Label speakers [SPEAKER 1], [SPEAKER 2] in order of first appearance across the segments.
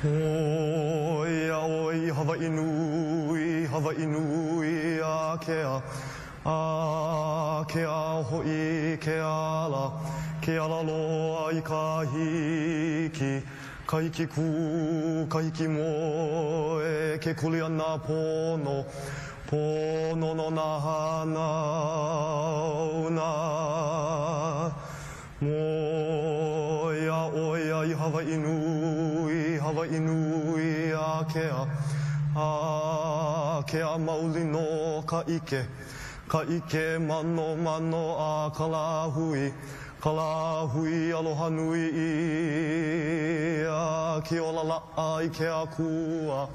[SPEAKER 1] Oia oi Hawai nui a kea. A kea hoi ke ala loa I ka hiki. Ka hiki ku, ka hiki mo e ke kuli ana pono. Pono no nahana una. Moia oia I Hawai nui a kea. A kea mauli no ka ike. Ka ike mano a kalahui. Kalahui aloha nui a ki olala ai ke akua.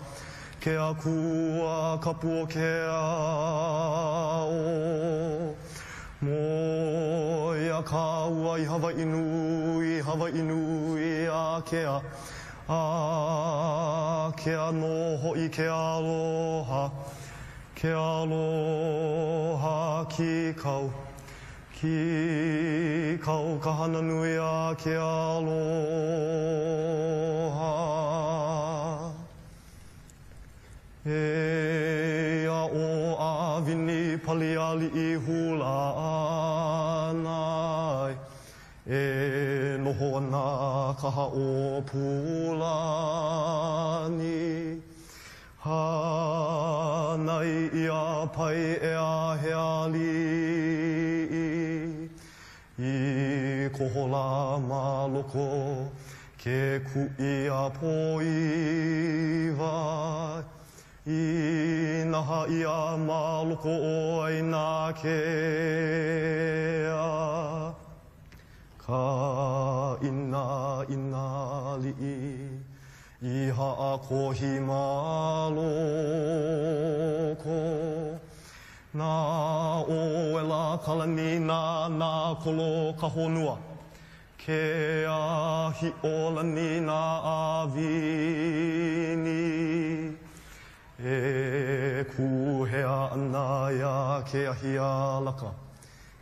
[SPEAKER 1] Ke akua kapu o ke ao. Moia ka ua I Hawai nui a kea. A kea no hoi ke aloha. Ke aloha ki kau. Ki kau ka hana nui a ke aloha. E a o a vini paliali I hula anai. E noho ana kaha o pulani. Hanai ia pai e a heali. I Kohala maloko ke kui a poiwa. I naha ia maloko o aina kea. Ka ina li'i. I haa kohi maloko. Nā o e la kalani nā kolo ka honua. Ke ahi olani nā awini. E kuhea ana ia ke ahi alaka.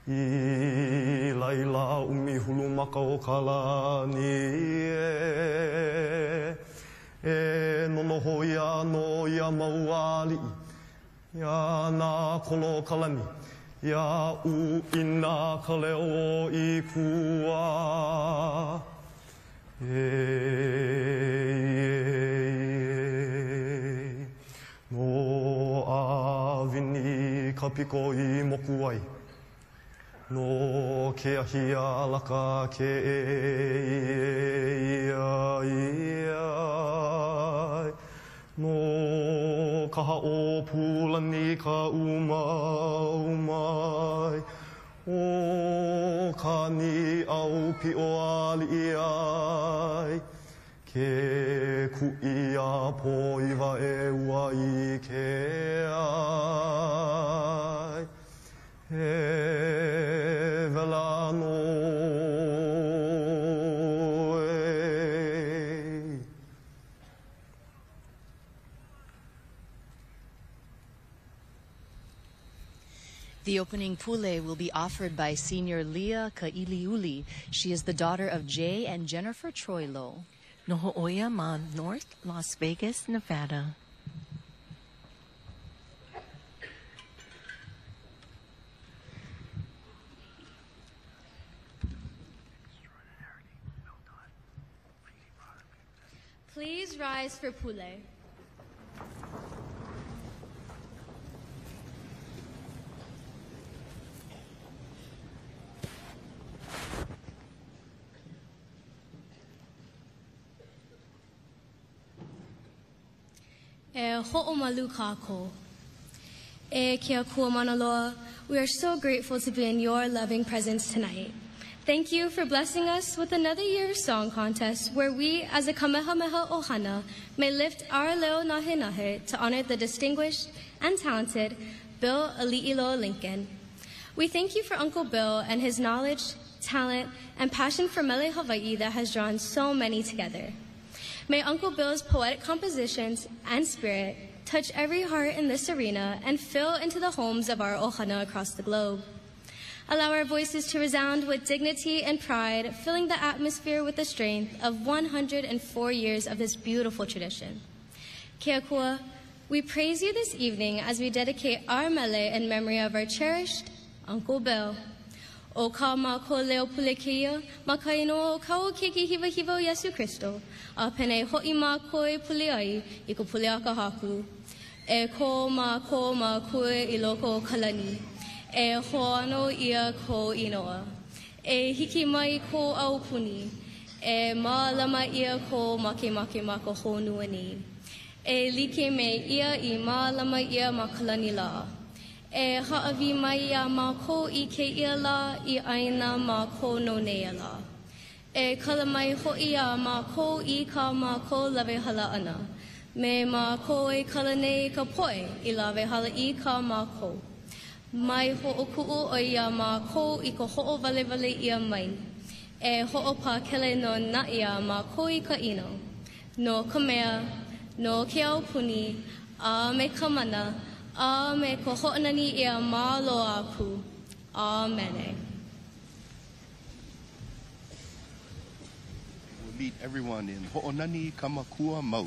[SPEAKER 1] I laila umi hulu maka o kalani e nonoho ia no ia mauali. Ia nā kolo kalani. Ia u ina ka leo I kua. No awini ka piko I moku ai. No ke ahi alaka ke no kaha o pulani ka umai. O ka ni au pi o ali ai. Ke kui a poiwa e ua I ke ai. E vela no e.
[SPEAKER 2] The opening pule will be offered by Senior Leah Kailiuli. She is the daughter of Jay and Jennifer Troilo.
[SPEAKER 3] Noho'oia ma North Las Vegas, Nevada.
[SPEAKER 4] Please rise for pule. E ho'omalu kākou. E kia kua manaloa, we are so grateful to be in your loving presence tonight. Thank you for blessing us with another year's song contest where we, as a Kamehameha Ohana, may lift our leo nahe nahe to honor the distinguished and talented Bill Ali'iloa Lincoln. We thank you for Uncle Bill and his knowledge, talent, and passion for Mele Hawaii that has drawn so many together. May Uncle Bill's poetic compositions and spirit touch every heart in this arena and fill into the homes of our ohana across the globe. Allow our voices to resound with dignity and pride, filling the atmosphere with the strength of 104 years of this beautiful tradition. Kia kua, we praise you this evening as we dedicate our mele in memory of our cherished Uncle Bill. O ka mako leo pulekia, makaino o kau kiki hiva hiva o Yesu Christo, a pene hoi mako e puleai I ko puleaka haku. E ko mako makue I loko kalani, e hoano ia ko inoa. E hiki mai ko aupuni, e malama ia ko make mako honuani. E like me ia I malama ia makalani la. E haawi mai ia mako I ke ia la I aina mako no nea la. E kala mai hoi ia mako I ka mako lawe hala ana. Me mako e kala nei ka poe I lawe hala I ka mako. Mai ho'o ku'u o ia mako I ko ho'o vale vale ia mai. E ho'o pa kele no na ia mako I ka ino. No ka mea, no ke au puni, a me ka mana, a me ko ho'onani ia mālo aku. Amen.
[SPEAKER 5] We'll meet everyone in Ho'onani Kamakua Mau.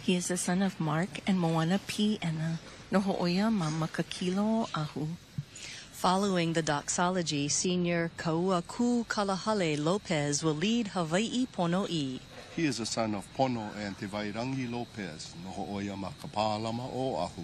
[SPEAKER 3] He is the son of Mark and Moana P. Ena, no ho'oia ma makakilo ahu.
[SPEAKER 2] Following the doxology, Senior Kauaku Kalahale Lopez will lead Hawaii Pono'i.
[SPEAKER 5] He is the son of Pono and Te Vairangi Lopez, no ho'oia ma Kapālama o ahu.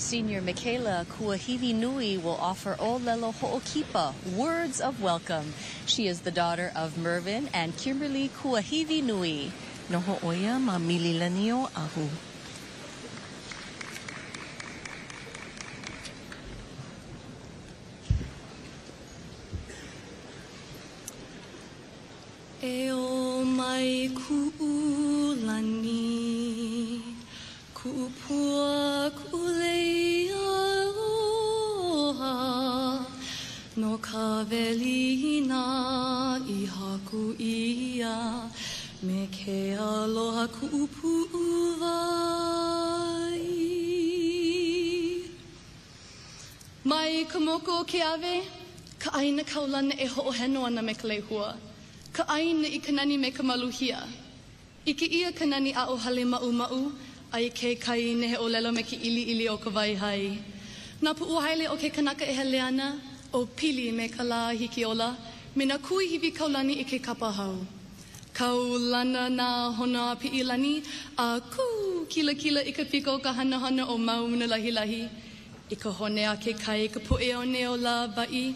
[SPEAKER 2] Senior Michaela Kuahivi Nui will offer Olelo Ho'okipa, words of welcome. She is the daughter of Mervyn and Kimberly Kuahivi Nui.
[SPEAKER 3] Noho oia ma mililanio ahu.
[SPEAKER 6] E o mai ku'ulani, ku'upua ku'ulei aloha, no ka velina I haku ia, me ke aloha ku'upu'u vai. Mai ka moko o ke ave, ka aina kaulana e ho'oheno ana me ka lehua. Ka aina I kanani me ka maluhia. I ke ia kanani a o hale ma'u ai ke kai nehe o lelo me ke ili o ka waihai. Nā pu'u haile o ke kanaka e hele ana o pili me ka la hiki ola me nā kui hiwi kaulani I ke kapahau. Kaulana nā hona pi'ilani a ku kila I ka piko ka hana o mauna lahi. I ka hone a ke kai ka pu'e o neo la vai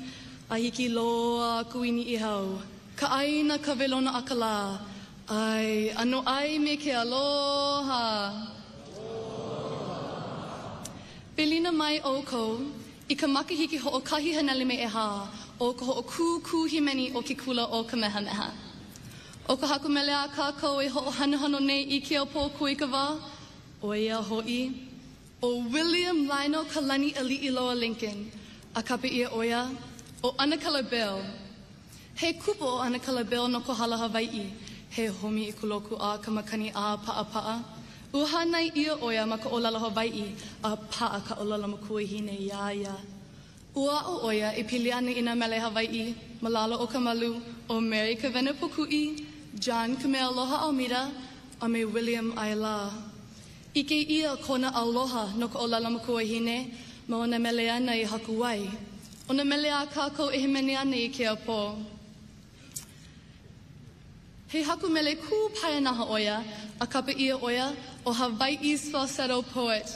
[SPEAKER 6] a hiki loa kuini I hau. Ka aina ka velona a ka la, ai, ano ai me ke aloha. Pelina mai o ko, I ka makahiki ho o kahi hanale me e ha, o ka ho o ku himeni o ke kula o Kamehameha. O ka haku mele a kākou e ho o hanahano nei I ke o pō kui ka wā, o ia hoi, o William Lionel Kalaniali iloa Lincoln, a kape ia oia, o Anakala Bell. He kupo o Anakala Bell no Kohala Hawai'i, he homi I kuloku a ka makani a pa'a. Uhanai ia oia ma ka olala Hawai'i, a pa'a ka olala makua hine ia. Ua o oia I pili ana ina mele Hawai'i, malalo o ka malu, o Mary Kawena Pukui, Johnny Almeida, a me William Lionel. Ike ia kona aloha no ka olala makua hine, ma ona mele ana I Hawai. Ona mele a kākou e himeni ana I ke apo. He haku mele ku paenaha oia, a kapa ia oia, o Hawaii's falsetto poet.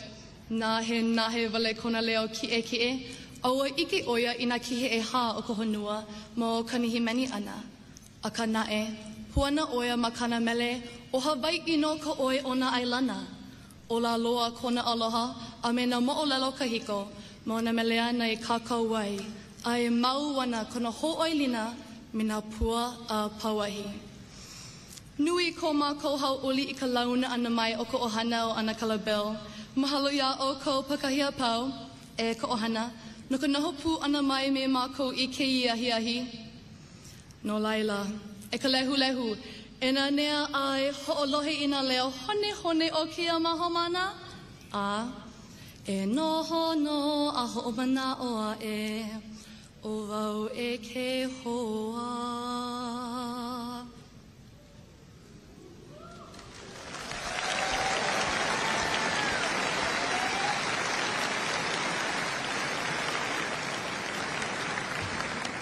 [SPEAKER 6] Nahe wale kona leo ki'e, aua ike oia I nā kihe e ha o ka honua, ma o kanihimeni ana. A ka nae, puana oia ma kana mele, o Hawaii no ka oi o na ailana. O la loa kona aloha, a me na mo'olelo kahiko, ma ona mele ana I kākau wai, ai mau wana kona ho'oilina, me nā pua a pawahi. Nui ko mā kohau uli I ka launa ana mai o ka ohana o Anakala Bell. Mahalo ia o ko pakahia pau, e ka ohana, no ka noho pu ana mai me mā ko I ke iahi. No laila, e ka lehu, e nā nea ai ho'olohe ina leo hone o kia mahomana. A, e noho no a ho'omana oa e, o wau e ke hoa.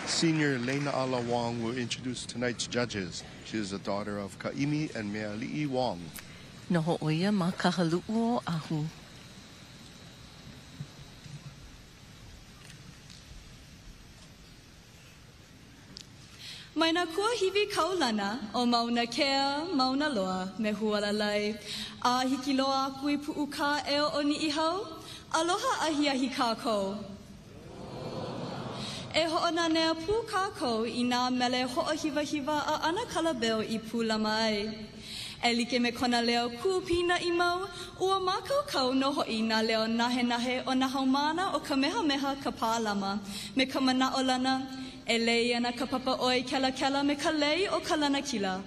[SPEAKER 5] Senior Lena Ala Wong will introduce tonight's judges. She is the daughter of Ka'imi and Meali'i Wong.
[SPEAKER 3] Noho oia ma kahalu'u o ahu.
[SPEAKER 6] Mai nā kua hiwi kaulana o mauna kea, mauna loa, me hualalai. A hiki loa kui pu'u ka eo o ni ihau, aloha ahiahi kākou. E ho'ona nea pū kākou I nā mele ho'ohiwa a Anakala Bell I pūla mai. E like me kona leo kūpina I mau, ua mākaukau no ho'i nā leo nahe o nā haumana o Kamehameha Kapālama, me ka mana'olana, e lei ana ka papa oi kela me ka lei o ka lana kila.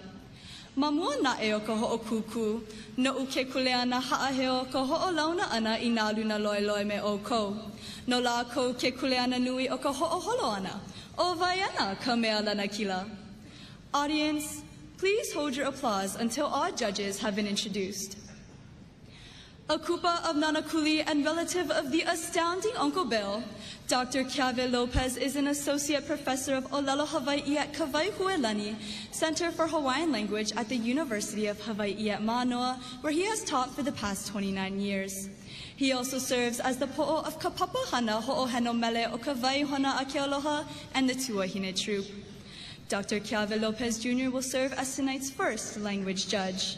[SPEAKER 6] Ma mua na e o ka ho'okuku, no u ke kule ana ha'aheo ka ho'olauna ana I nā luna loi me o kou. No la ko ke kule ana nui o ka ho'oholo ana, o vai ana ka mea lana kila. Audience, please hold your applause until our judges have been introduced. A kupa of Nanakuli and relative of the astounding Uncle Bill, Dr. Kiave Lopez is an associate professor of Olelo Hawaii at Kawaihuelani Center for Hawaiian Language at the University of Hawaii at Manoa, where he has taught for the past 29 years.
[SPEAKER 7] He also serves as the po'o of Kapapahana Ho'oheno Mele o Kawai Hona a Kealoha and the Tuahine Troop. Dr. Keave Lopez Jr. will serve as tonight's first language judge.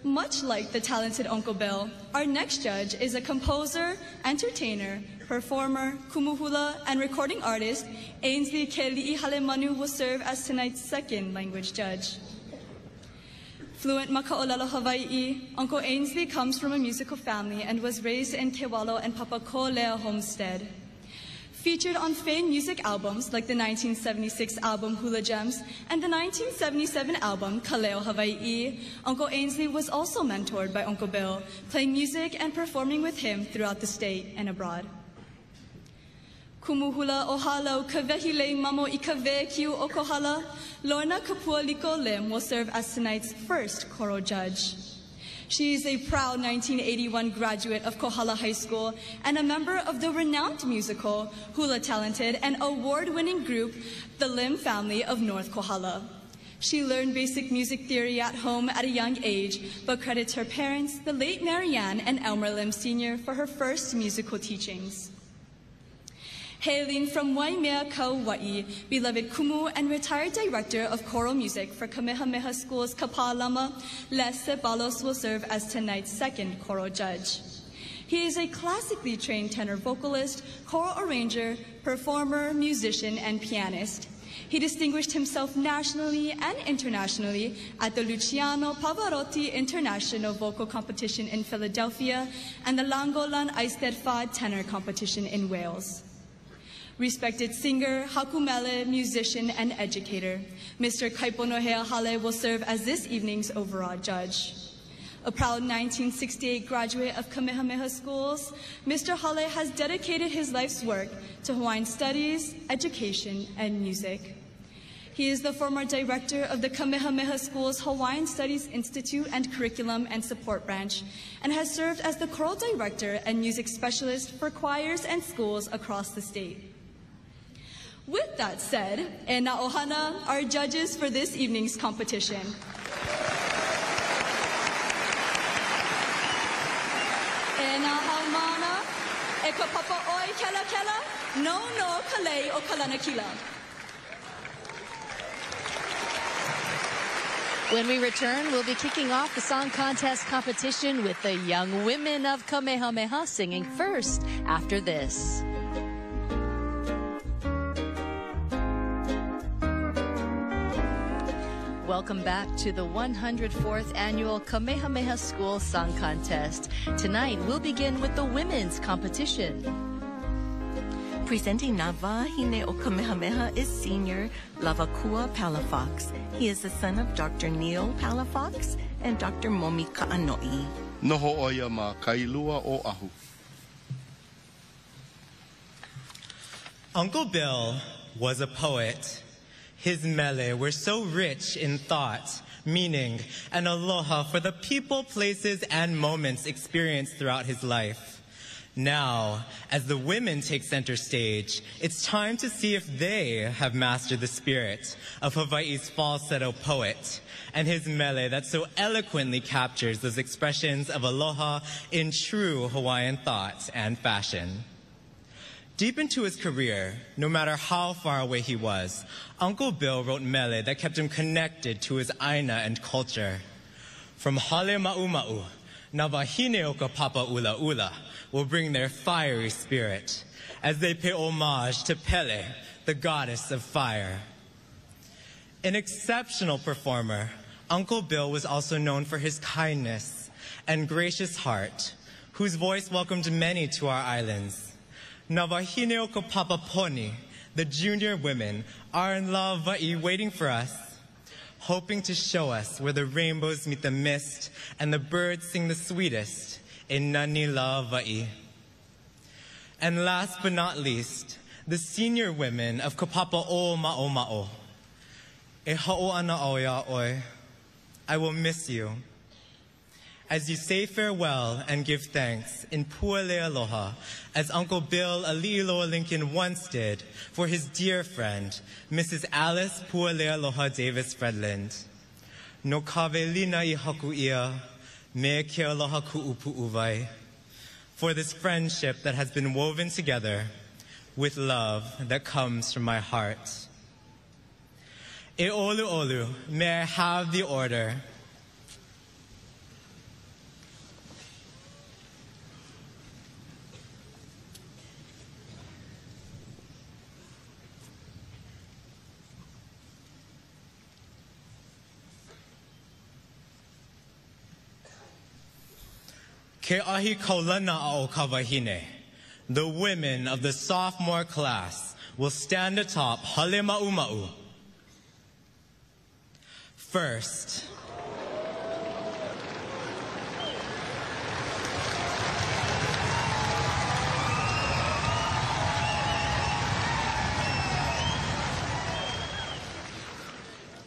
[SPEAKER 7] Much like the talented Uncle Bill, our next judge is a composer, entertainer, performer, kumuhula, and recording artist. Ainsley Keli'i Halemanu will serve as tonight's second language judge. Fluent Maka'olelo Hawaii, Uncle Ainsley comes from a musical family and was raised in Kewalo and Papakolea homestead. Featured on famed music albums like the 1976 album Hula Gems and the 1977 album Kaleo Hawaii, Uncle Ainsley was also mentored by Uncle Bill, playing music and performing with him throughout the state and abroad. Kumuhula ohalo kavehile mamo ikave kiu o Kohala, Lorna Kapualiko Lim will serve as tonight's first choral judge. She is a proud 1981 graduate of Kohala High School and a member of the renowned musical, hula-talented, and award-winning group, the Lim family of North Kohala. She learned basic music theory at home at a young age, but credits her parents, the late Marianne and Elmer Lim Sr., for her first musical teachings. Hailing from Waimea, Kauai, beloved kumu and retired director of choral music for Kamehameha Schools Kapālama, Les Ceballos will serve as tonight's second choral judge. He is a classically trained tenor vocalist, choral arranger, performer, musician, and pianist. He distinguished himself nationally and internationally at the Luciano Pavarotti International Vocal Competition in Philadelphia and the Langolan Eisteddfod Tenor Competition in Wales. Respected singer, hakumele, musician, and educator, Mr. Kaiponohea Hale will serve as this evening's overall judge. A proud 1968 graduate of Kamehameha Schools, Mr. Hale has dedicated his life's work to Hawaiian studies, education, and music. He is the former director of the Kamehameha Schools Hawaiian Studies Institute and Curriculum and Support Branch, and has served as the choral director and music specialist for choirs and schools across the state. With that said, e na ohana, our judges for this evening's competition. E na haumana, e ka papa oi kela kela, no kalei o kalanakila.
[SPEAKER 2] When we return, we'll be kicking off the song contest competition with the young women of Kamehameha singing first after this. Welcome back to the 104th annual Kamehameha Schools Song Contest. Tonight, we'll begin with the women's competition.
[SPEAKER 3] Presenting Nava Hine o Kamehameha is senior Lavakua Palafox. He is the son of Dr. Neil Palafox and Dr. Momi Ka'anoi.
[SPEAKER 5] Noho oia ma kailua o ahu.
[SPEAKER 8] Uncle Bill was a poet. His mele were so rich in thought, meaning, and aloha for the people, places, and moments experienced throughout his life. Now, as the women take center stage, it's time to see if they have mastered the spirit of Hawaii's falsetto poet and his mele that so eloquently captures those expressions of aloha in true Hawaiian thought and fashion. Deep into his career, no matter how far away he was, Uncle Bill wrote mele that kept him connected to his aina and culture. From Hale Ma'uma'u, Navahine o ka Papa Ula Ula will bring their fiery spirit as they pay homage to Pele, the goddess of fire. An exceptional performer, Uncle Bill was also known for his kindness and gracious heart, whose voice welcomed many to our islands. Navahine o ka Papa Poni, the junior women, are in Lava'i waiting for us, hoping to show us where the rainbows meet the mist and the birds sing the sweetest in Nani Lava'i. And last but not least, the senior women of Kapapa o Ma'o. E ha'o ana oia oi, I will miss you. As you say farewell and give thanks in Pu'ele Aloha, as Uncle Bill Ali'iloa Lincoln once did for his dear friend, Mrs. Alice Pu'ele Aloha Davis Fredland. No kavelina I haku ia, me ke aloha ku'upu'uvai. for this friendship that has been woven together with love that comes from my heart. E olu olu, may I have the order? Ke ahi kaulana o kawahine. The women of the sophomore class will stand atop hale ma'u. First,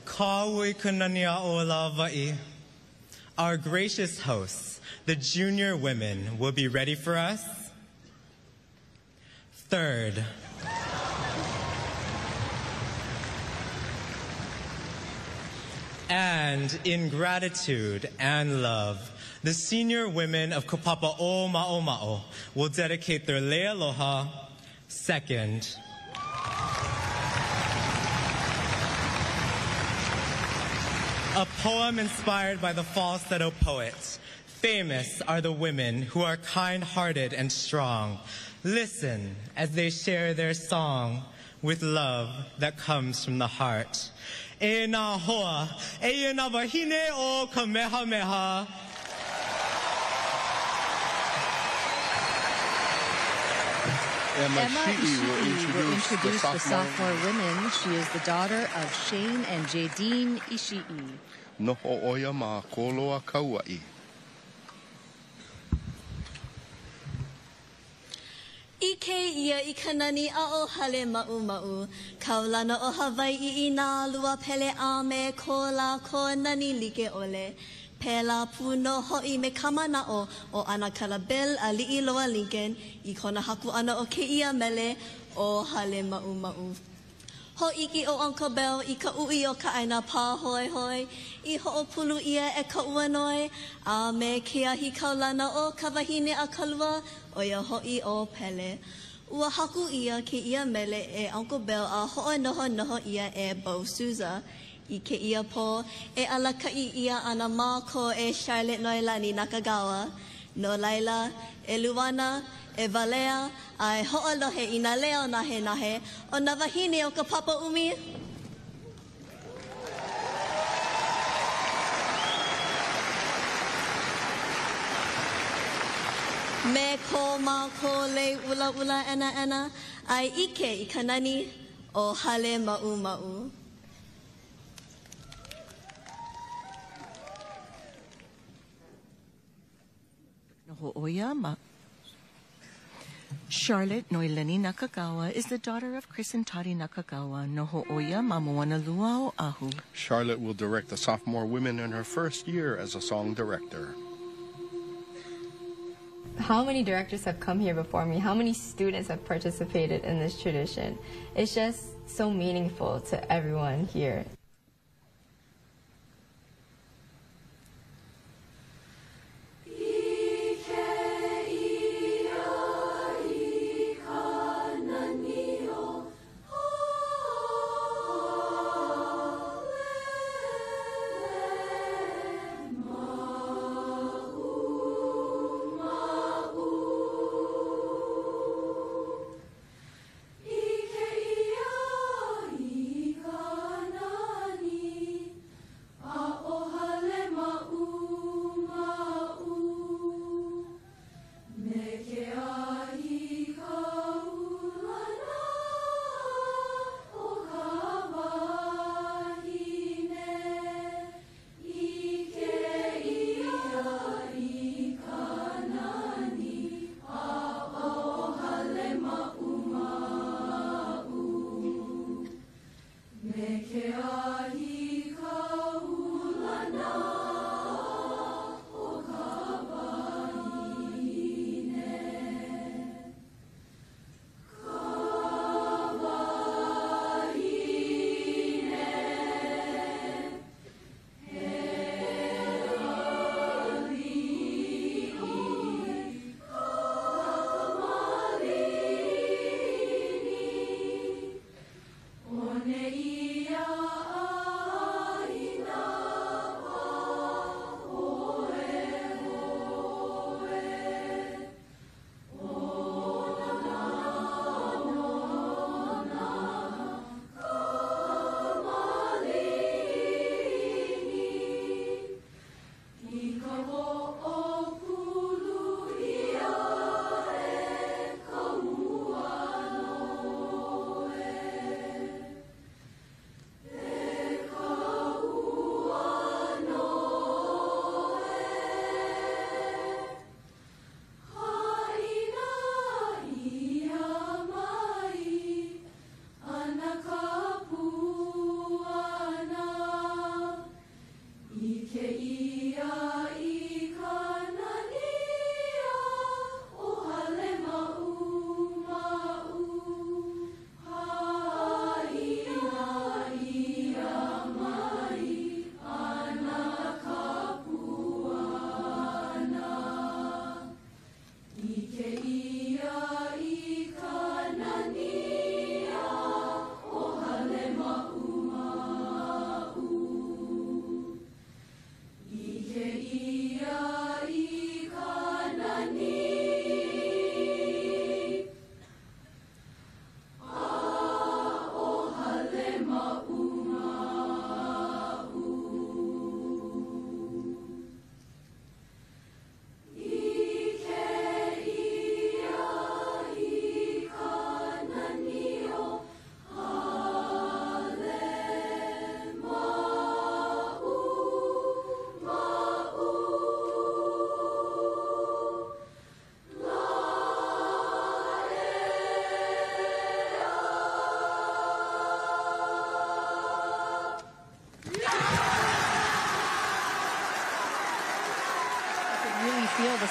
[SPEAKER 8] Kaui kunania o lawai. Our gracious hosts, the junior women, will be ready for us. Third, and in gratitude and love, the senior women of Kopapa o Ma'o will dedicate their lei aloha. Second, a poem inspired by the falsetto poet. Famous are the women who are kind-hearted and strong. Listen as they share their song with love that comes from the heart. E nā hoa, e nā wahine o Kamehameha.
[SPEAKER 2] Emma Ishii will introduce the sophomore women. She is the daughter of Shane and Jadine Ishii.
[SPEAKER 5] Noho oia ma koloa kauai.
[SPEAKER 7] Ike ia I kanani a o hale ma'u. Kaulana o Hawai'i I nā lua pele a me kola ko nani like ole. Pela puno ho'i me kamana o ana kalabel a li iloa Lincoln. I kona haku ana o ke ia mele o hale ma'u. Ho iki o Uncle Bell I ka ui o ka aina pā hoi. I ho o pulu ia e ka uanoi. A me ke ahi kaulana o ka wahine a kalua. Oia ho'i o pele. Ua haku ia ke ia mele e Uncle Bell a ho'o noho ia e Bo Souza. I ke ia po e alakai ia ana mā ko e Charlotte Noelani Nakagawa. No Laila, e Luana, e Valea, a e ho'olohe I nā leo nahe o nā wahine o ka papa umi. Me ko ma ko le ula ana ai ike I kanani o hale ma'u.
[SPEAKER 3] Noho oia ma. Charlotte Noelani Nakagawa is the daughter of Chris and Toddy Nakagawa. Noho oia ma moana lua o ahu.
[SPEAKER 5] Charlotte will direct the sophomore women in her first year as a song director.
[SPEAKER 9] How many directors have come here before me? How many students have participated in this tradition? It's just so meaningful to everyone here.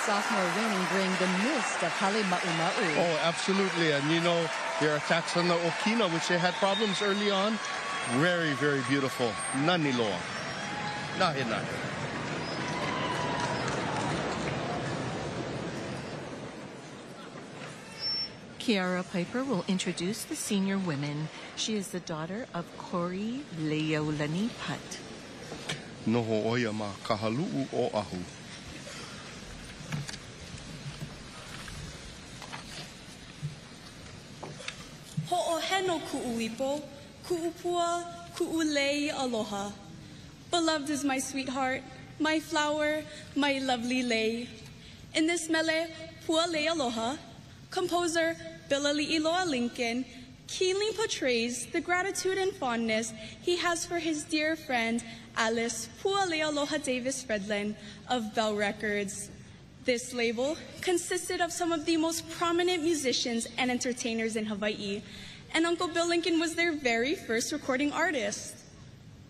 [SPEAKER 2] sophomore wing bring the mist of Hale Ma'uma'u.
[SPEAKER 5] Oh, absolutely. And you know, their attacks on the Okina, which they had problems early on, very, very beautiful. Naniloa. Nahe nahe.
[SPEAKER 3] Kiara Piper will introduce the senior women. She is the daughter of Kori Leolani Put.
[SPEAKER 5] Noho oia ma kahalu'u o ahu.
[SPEAKER 7] Ho'oheno ku'uipo, ku'upua, ku'ulei aloha. Beloved is my sweetheart, my flower, my lovely lei. In this mele, Pua Lei Aloha, composer Bilali Iloa Lincoln keenly portrays the gratitude and fondness he has for his dear friend Alice Pua Lei Aloha Davis Fredlin of Bell Records. This label consisted of some of the most prominent musicians and entertainers in Hawaii, and Uncle Bill Lincoln was their very first recording artist.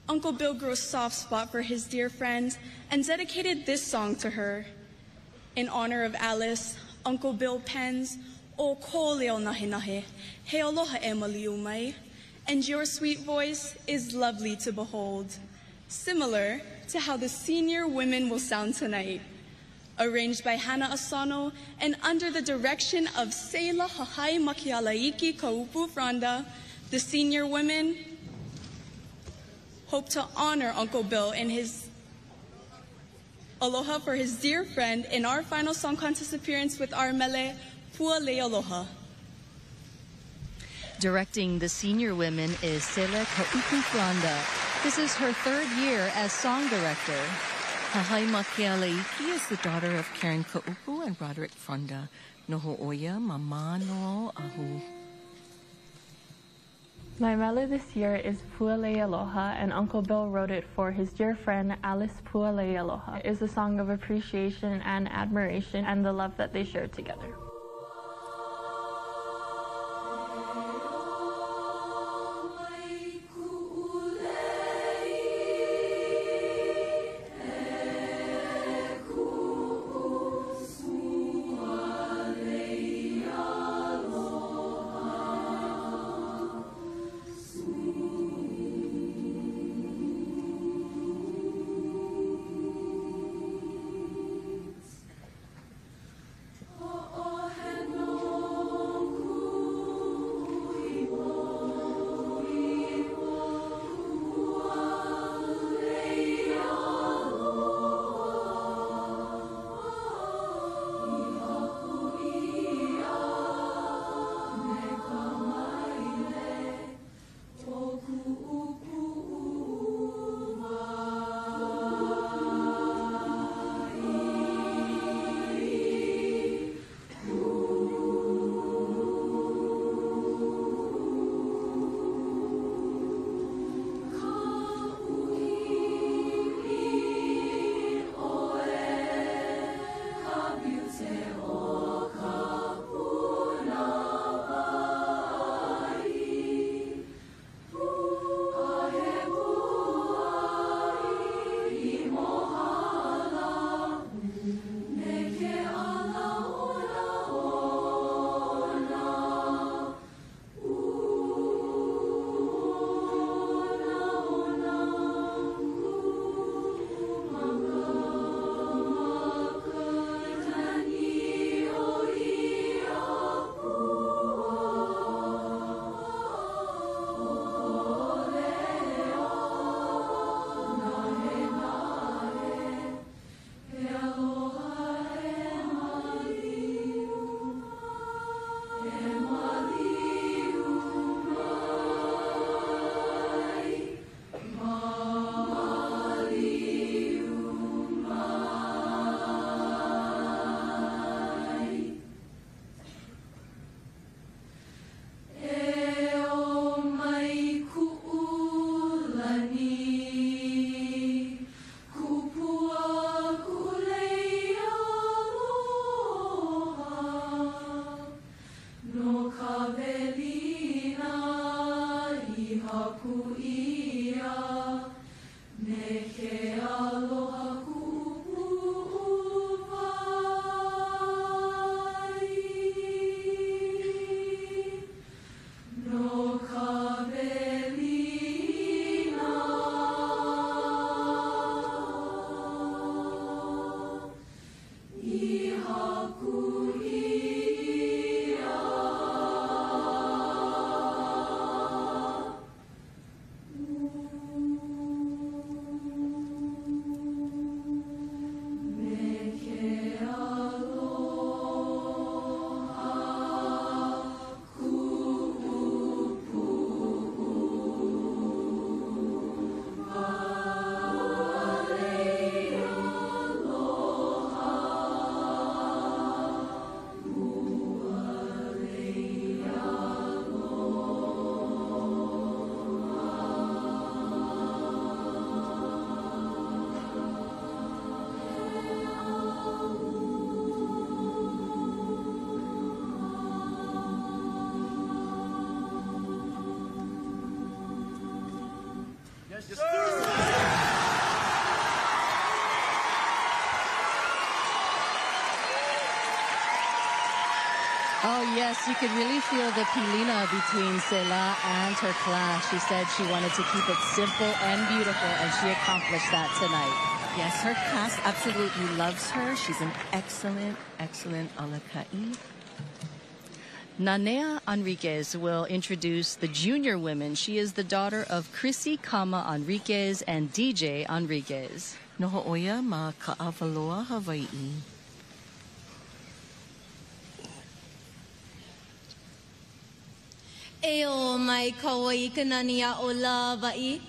[SPEAKER 7] Uncle Bill grew a soft spot for his dear friend and dedicated this song to her. In honor of Alice, Uncle Bill pens "O ko leo nahe nahe, he aloha e maliu mai," and your sweet voice is lovely to behold. Similar to how the senior women will sound tonight. Arranged by Hannah Asano and under the direction of Seila Hahai Makialaiki Kaupu Franda, the senior women hope to honor Uncle Bill in his aloha for his dear friend in our final song contest appearance with our mele, Pua Lei Aloha.
[SPEAKER 2] Directing the senior women is Sele Kaupu Franda. This is her third year as song director.
[SPEAKER 3] Hahai Makialaiki is the daughter of Karen Kaupu and Roderick Franda. Noho oia mama no ahu.
[SPEAKER 10] My mele this year is Pua Lei Aloha, and Uncle Bill wrote it for his dear friend Alice Pua Lei Aloha. It is a song of appreciation and admiration and the love that they shared together.
[SPEAKER 2] Yes, you could really feel the pilina between Selah and her class. She said she wanted to keep it simple and beautiful, and she accomplished that tonight.
[SPEAKER 3] Yes, her class absolutely loves her. She's an excellent, excellent alakai.
[SPEAKER 2] Nanea Enriquez will introduce the junior women. She is the daughter of Chrissy Kama Enriquez and DJ Enriquez.
[SPEAKER 3] Noho'oia ma ka'awaloa Hawaii.
[SPEAKER 4] Eo mai kauai kanania o Lava'i.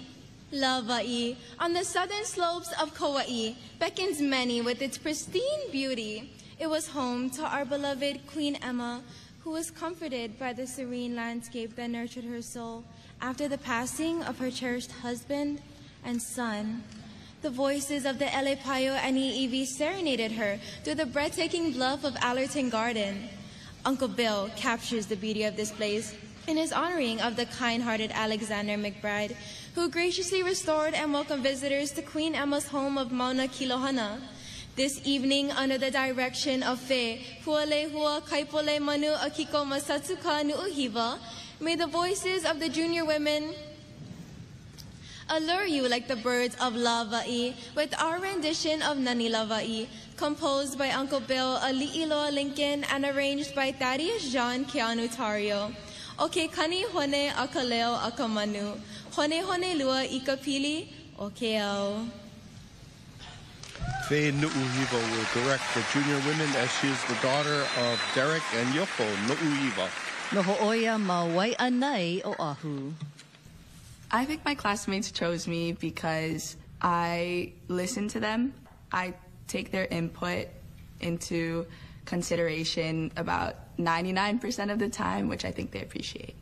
[SPEAKER 4] Lava'i, on the southern slopes of Kauai, beckons many with its pristine beauty. It was home to our beloved Queen Emma, who was comforted by the serene landscape that nurtured her soul after the passing of her cherished husband and son. The voices of the Elepaio and Iiwi serenaded her through the breathtaking bluff of Allerton Garden. Uncle Bill captures the beauty of this place in his honoring of the kind-hearted Alexander McBride, who graciously restored and welcomed visitors to Queen Emma's home of Mauna Kilohana. This evening, under the direction of Fe, Pualehua Kaipole Manu Akiko Masatsuka Nuuhiva, may the voices of the junior women allure you like the birds of Lava'i with our rendition of Nani Lava'i, composed by Uncle Bill, Ali'iloa Lincoln, and arranged by Thaddeus John Keanutario. Oke kani hone akaleo akamanu, hone hone lua ikapili okeao.
[SPEAKER 5] Faye Nu'uhiva will direct the junior women as she is the daughter of Derek and Yoko Nu'uhiva.
[SPEAKER 2] Noho'oia ma wai'anai o ahu.
[SPEAKER 11] I think my classmates chose me because I listen to them. I take their input into consideration about 99% of the time, which I think they appreciate.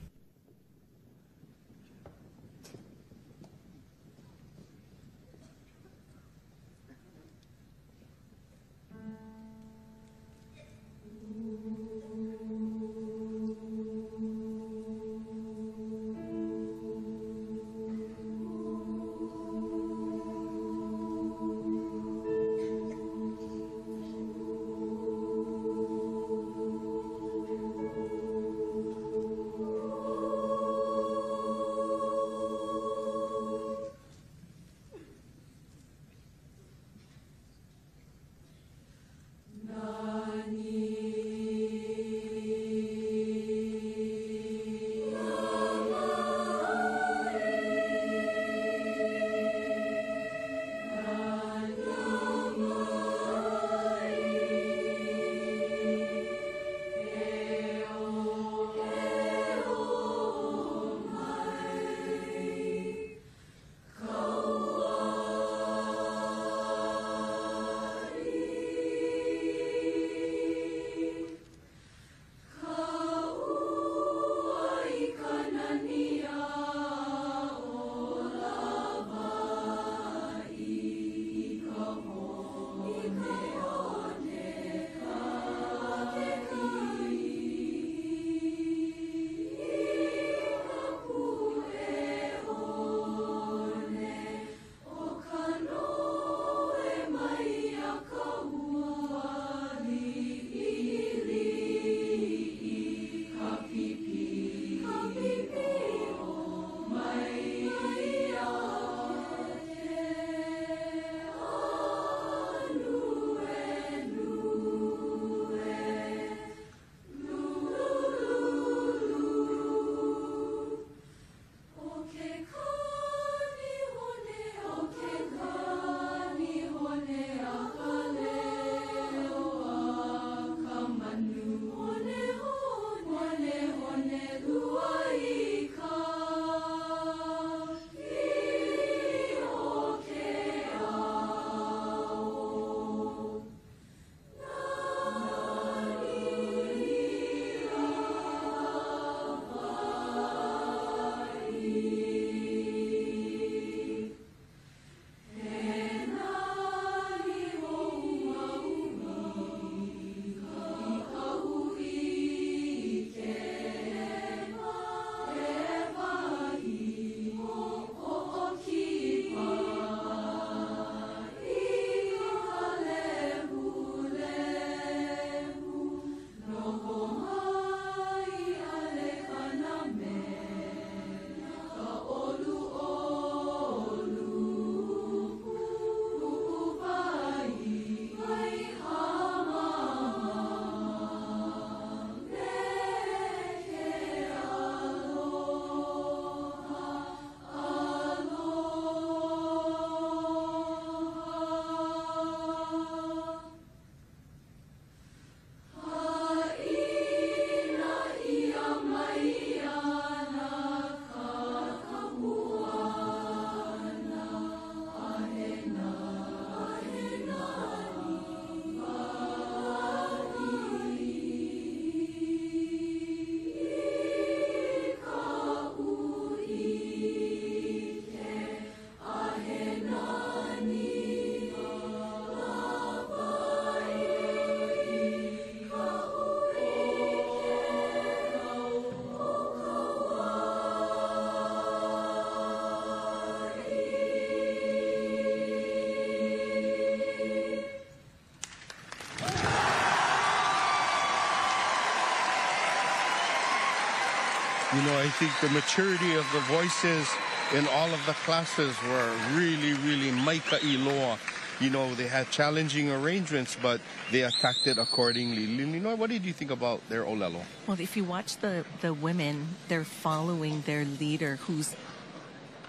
[SPEAKER 5] You know, I think the maturity of the voices in all of the classes were really, really maika iloa. You know, they had challenging arrangements, but they attacked it accordingly. You know, what did you think about their olelo?
[SPEAKER 3] Well, if you watch the women, they're following their leader who's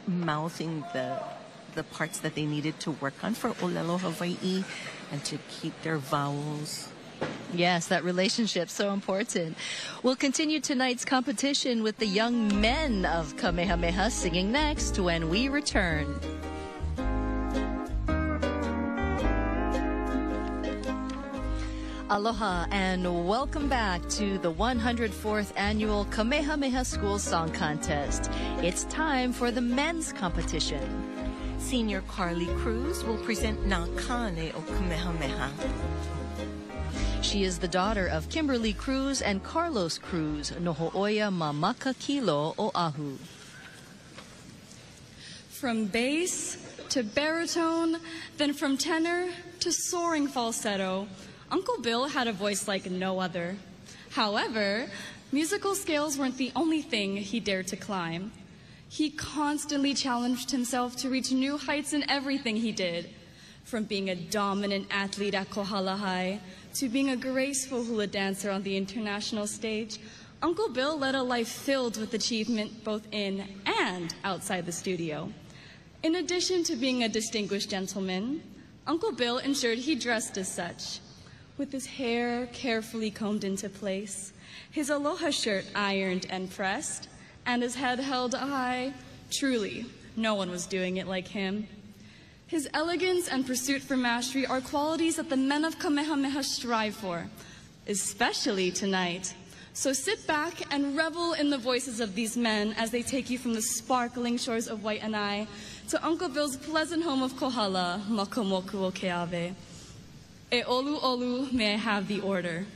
[SPEAKER 3] mouthing the parts that they needed to work on for olelo Hawaii and to keep their vowels.
[SPEAKER 2] Yes, that relationship's so important. We'll continue tonight's competition with the young men of Kamehameha singing next when we return. Aloha and welcome back to the 104th annual Kamehameha Schools Song Contest. It's time for the men's competition.
[SPEAKER 3] Senior Carly Cruz will present Na Kane o Kamehameha.
[SPEAKER 2] She is the daughter of Kimberly Cruz and Carlos Cruz, Noho'oia Mamaka Kilo Oahu.
[SPEAKER 7] From bass to baritone, then from tenor to soaring falsetto, Uncle Bill had a voice like no other. However, musical scales weren't the only thing he dared to climb. He constantly challenged himself to reach new heights in everything he did, from being a dominant athlete at Kohala High to being a graceful hula dancer on the international stage. Uncle Bill led a life filled with achievement both in and outside the studio. In addition to being a distinguished gentleman, Uncle Bill ensured he dressed as such, with his hair carefully combed into place, his aloha shirt ironed and pressed, and his head held high. Truly, no one was doing it like him. His elegance and pursuit for mastery are qualities that the men of Kamehameha strive for, especially tonight. So sit back and revel in the voices of these men as they take you from the sparkling shores of Waianae to Uncle Bill's pleasant home of Kohala, Makamoku o Keawe. E olu olu, may I have the order?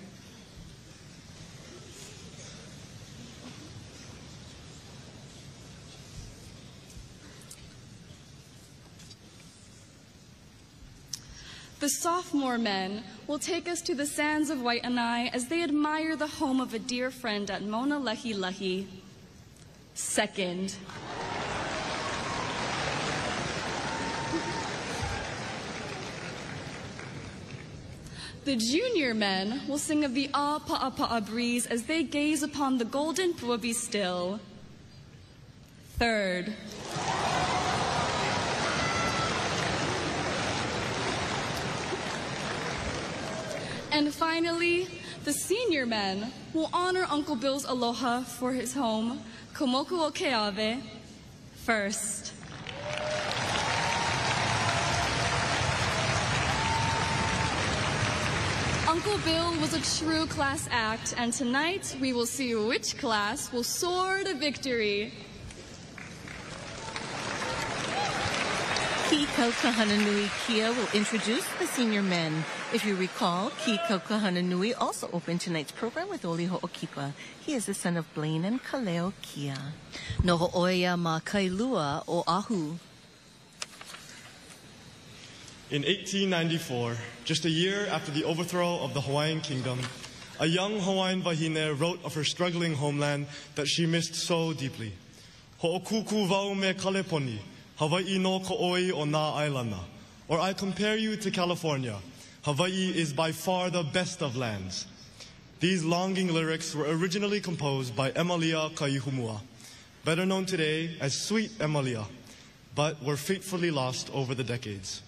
[SPEAKER 7] The sophomore men will take us to the sands of Waianae as they admire the home of a dear friend at Mauna Lehi Lehi. Second. The junior men will sing of the A Pa'a Pa'a breeze as they gaze upon the golden puabi still. Third. And finally, the senior men will honor Uncle Bill's aloha for his home, Komoku o Keawe, first. Uncle Bill was a true class act, and tonight we will see which class will soar to victory.
[SPEAKER 3] Ki Kaukahananui Kia will introduce the senior men. If you recall, Ki Kaukahananui also opened tonight's program with Oli Ho'okipa. He is the son of Blaine and Kaleo Kia.
[SPEAKER 2] Noho'oia ma kailua Oahu.
[SPEAKER 1] In 1894, just a year after the overthrow of the Hawaiian kingdom, a young Hawaiian wahine wrote of her struggling homeland that she missed so deeply. Ho'okuku vau me kaleponi, Hawaii no ko'oi o nā ailana. Or I compare you to California. Hawaii is by far the best of lands. These longing lyrics were originally composed by Emalia Kaihumua, better known today as Sweet Emalia, but were fatefully lost over the decades.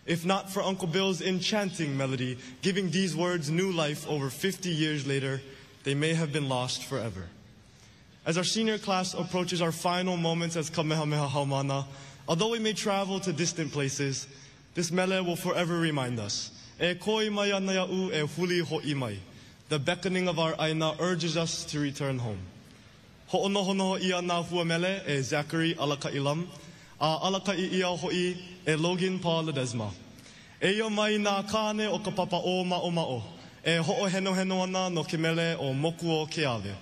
[SPEAKER 1] If not for Uncle Bill's enchanting melody, giving these words new life over 50 years later, they may have been lost forever. As our senior class approaches our final moments as Kamehameha Haumana, although we may travel to distant places, this mele will forever remind us. E koi mai ana ia'u e huli ho'i mai. The beckoning of our aina urges us to return home. Ho'onohonoho ia nā hua mele e Zachary Alakailam, a Alakai ia ho'i e Logan Pa Ledesma. E ia mai nā kāne o ka papa o ma'o, e ho'ohenoheno ana no ke mele o moku o Keawe.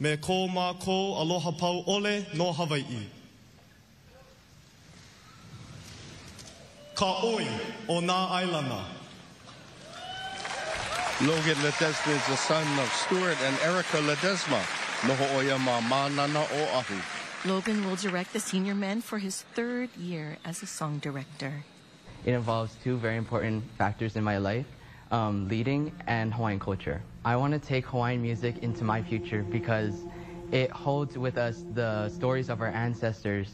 [SPEAKER 1] Me ko ma ko aloha pau ole no Hawaii. Ka oi o nā ailana.
[SPEAKER 5] Logan Ledesma is the son of Stuart and Erica Ledesma. Noho oia ma manana oahu.
[SPEAKER 3] Logan will direct the senior men for his 3rd year as a song director.
[SPEAKER 12] It involves 2 very important factors in my life, leading and Hawaiian culture. I want to take Hawaiian music into my future because it holds with us the stories of our ancestors.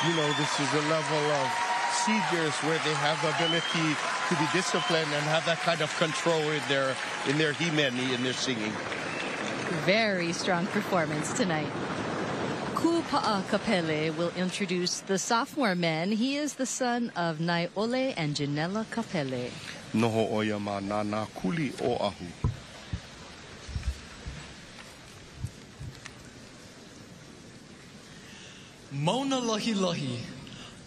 [SPEAKER 5] You know, this is a level of seniors where they have the ability to be disciplined and have that kind of control in their himeni, in their singing.
[SPEAKER 2] Very strong performance tonight. Kupa'a Kapele will introduce the sophomore men. He is the son of Naiole and Janela Kapele.
[SPEAKER 5] Noho oia ma nana kuli oahu.
[SPEAKER 13] Mauna Lahi Lahi,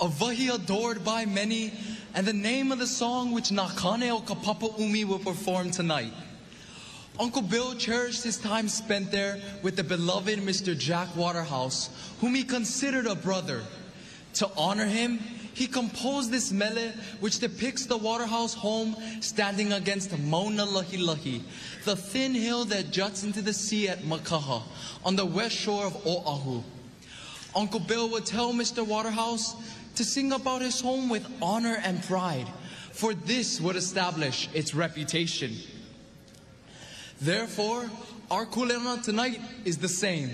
[SPEAKER 13] a wahi adored by many, and the name of the song which Nakane o Kapapa Umi will perform tonight. Uncle Bill cherished his time spent there with the beloved Mr. Jack Waterhouse, whom he considered a brother. To honor him, he composed this mele which depicts the Waterhouse home standing against Mauna Lahi Lahi, the thin hill that juts into the sea at Makaha, on the west shore of Oahu. Uncle Bill would tell Mr. Waterhouse to sing about his home with honor and pride, for this would establish its reputation. Therefore, our kulena tonight is the same.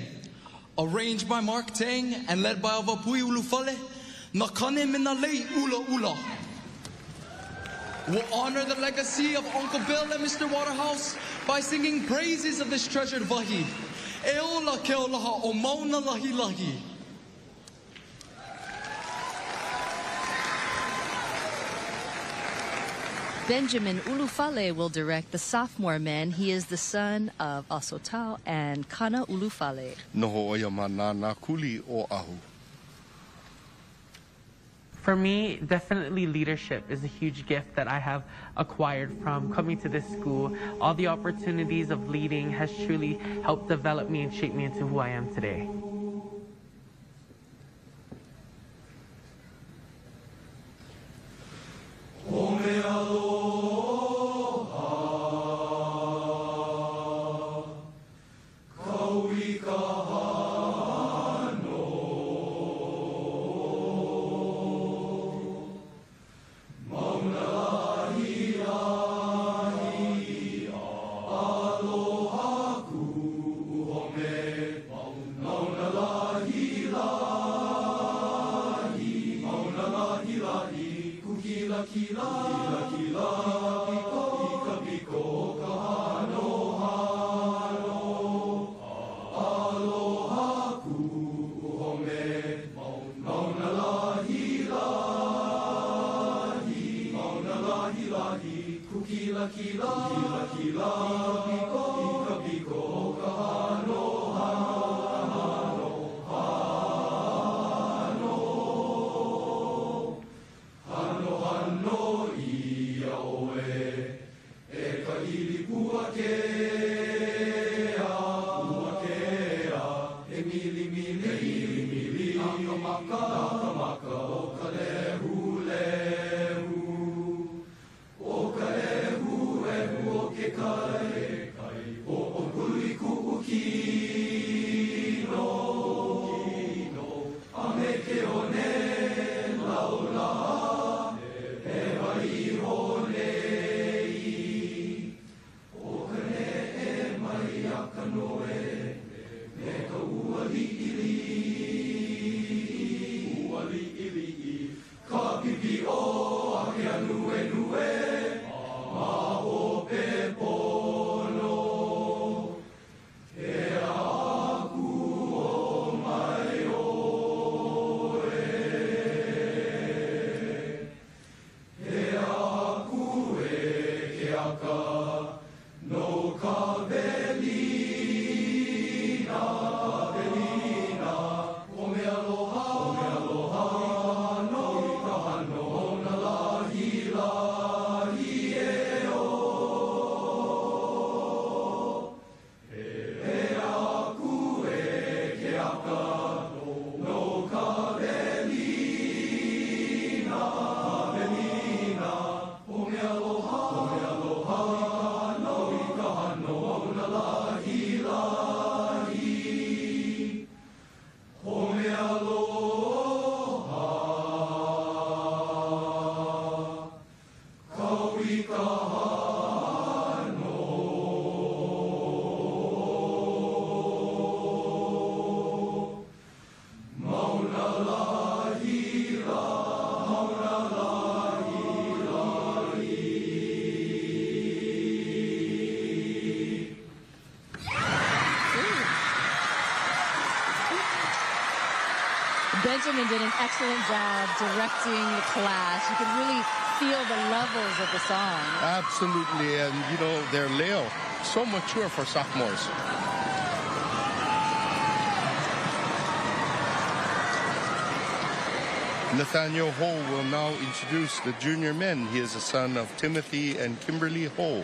[SPEAKER 13] Arranged by Mark Tang and led by Vapui Ulufale, Nakane Minalei Ula Ula. We'll honor the legacy of Uncle Bill and Mr. Waterhouse by singing praises of this treasured wahi. Eola keolaha o mauna lahi lahi.
[SPEAKER 2] Benjamin Ulufale will direct the sophomore men. He is the son of Asotao and Kana Ulufale.
[SPEAKER 5] Noho oia manana kuli o ahu.
[SPEAKER 14] For me, definitely leadership is a huge gift that I have acquired from coming to this school. All the opportunities of leading has truly helped develop me and shape me into who I am today.
[SPEAKER 2] Benjamin did an excellent job directing the class. You could really feel the levels of the song.
[SPEAKER 5] Absolutely, and you know, they're Leo, so mature for sophomores. Nathaniel Ho will now introduce the junior men. He is the son of Timothy and Kimberly Ho.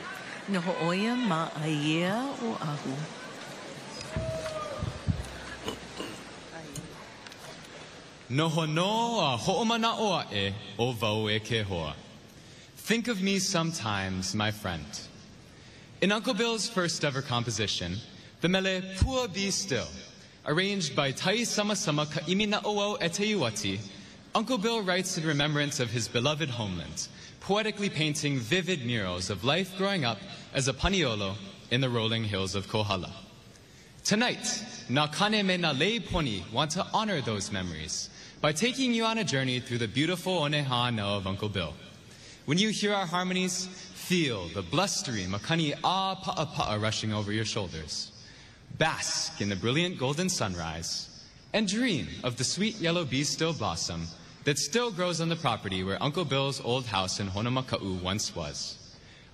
[SPEAKER 3] Noho'oia ma'aia o ahu.
[SPEAKER 15] Nohono a ho'omana o'e o vau e ke hoa. Think of me sometimes, my friend. In Uncle Bill's first ever composition, the mele Pua Be Still, arranged by Tai Sama Sama Ka'imina O'o Eteiwati, Uncle Bill writes in remembrance of his beloved homeland, poetically painting vivid murals of life growing up as a paniolo in the rolling hills of Kohala. Tonight, Na Kamehameha Lei Poni want to honor those memories by taking you on a journey through the beautiful Oneha Nao of Uncle Bill. When you hear our harmonies, feel the blustery makani a pa'a pa'a rushing over your shoulders. Bask in the brilliant golden sunrise and dream of the sweet yellow bee still blossom that still grows on the property where Uncle Bill's old house in Honomaka'u once was.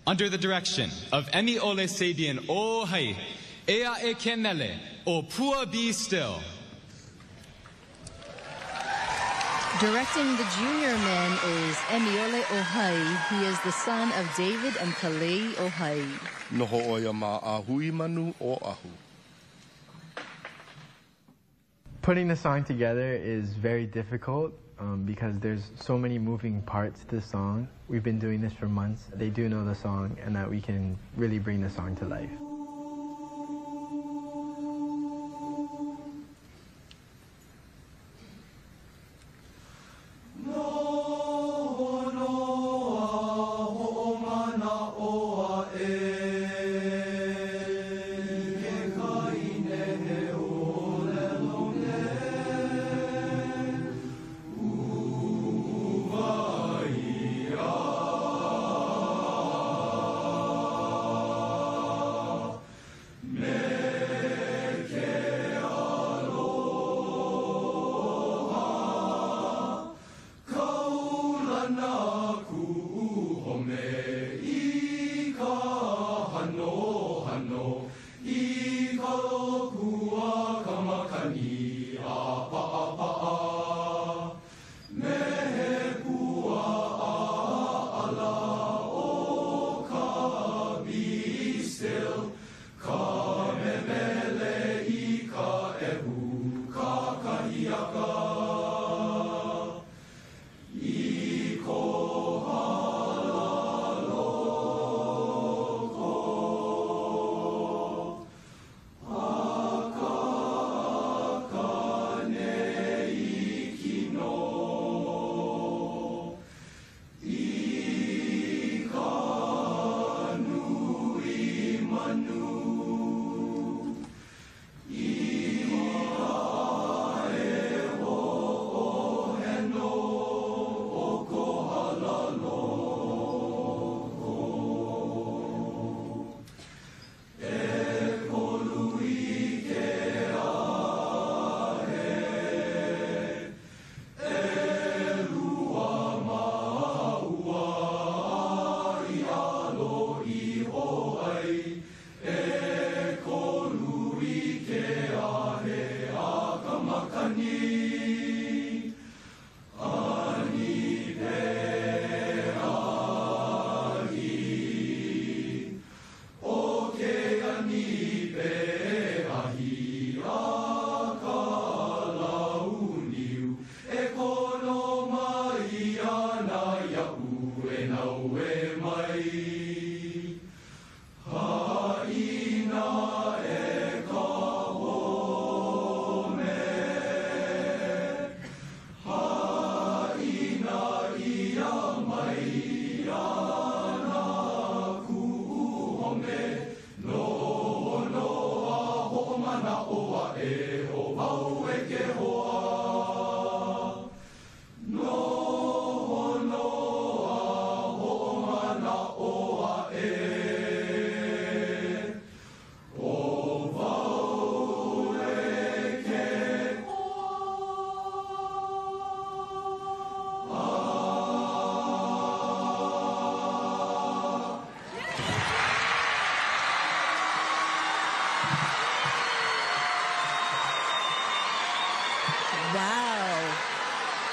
[SPEAKER 15] Under the direction of Emi Ole Sabian Ohai, Ea e Kemele, O Pua Be Still.
[SPEAKER 2] Directing the junior men is Emiole Ohai. He is the son of David and Kalei Ohai.
[SPEAKER 5] Noho oia ma ahui manu o ahu.
[SPEAKER 16] Putting the song together is very difficult because there's so many moving parts to the song. We've been doing this for months. They do know the song and that we can really bring the song to life.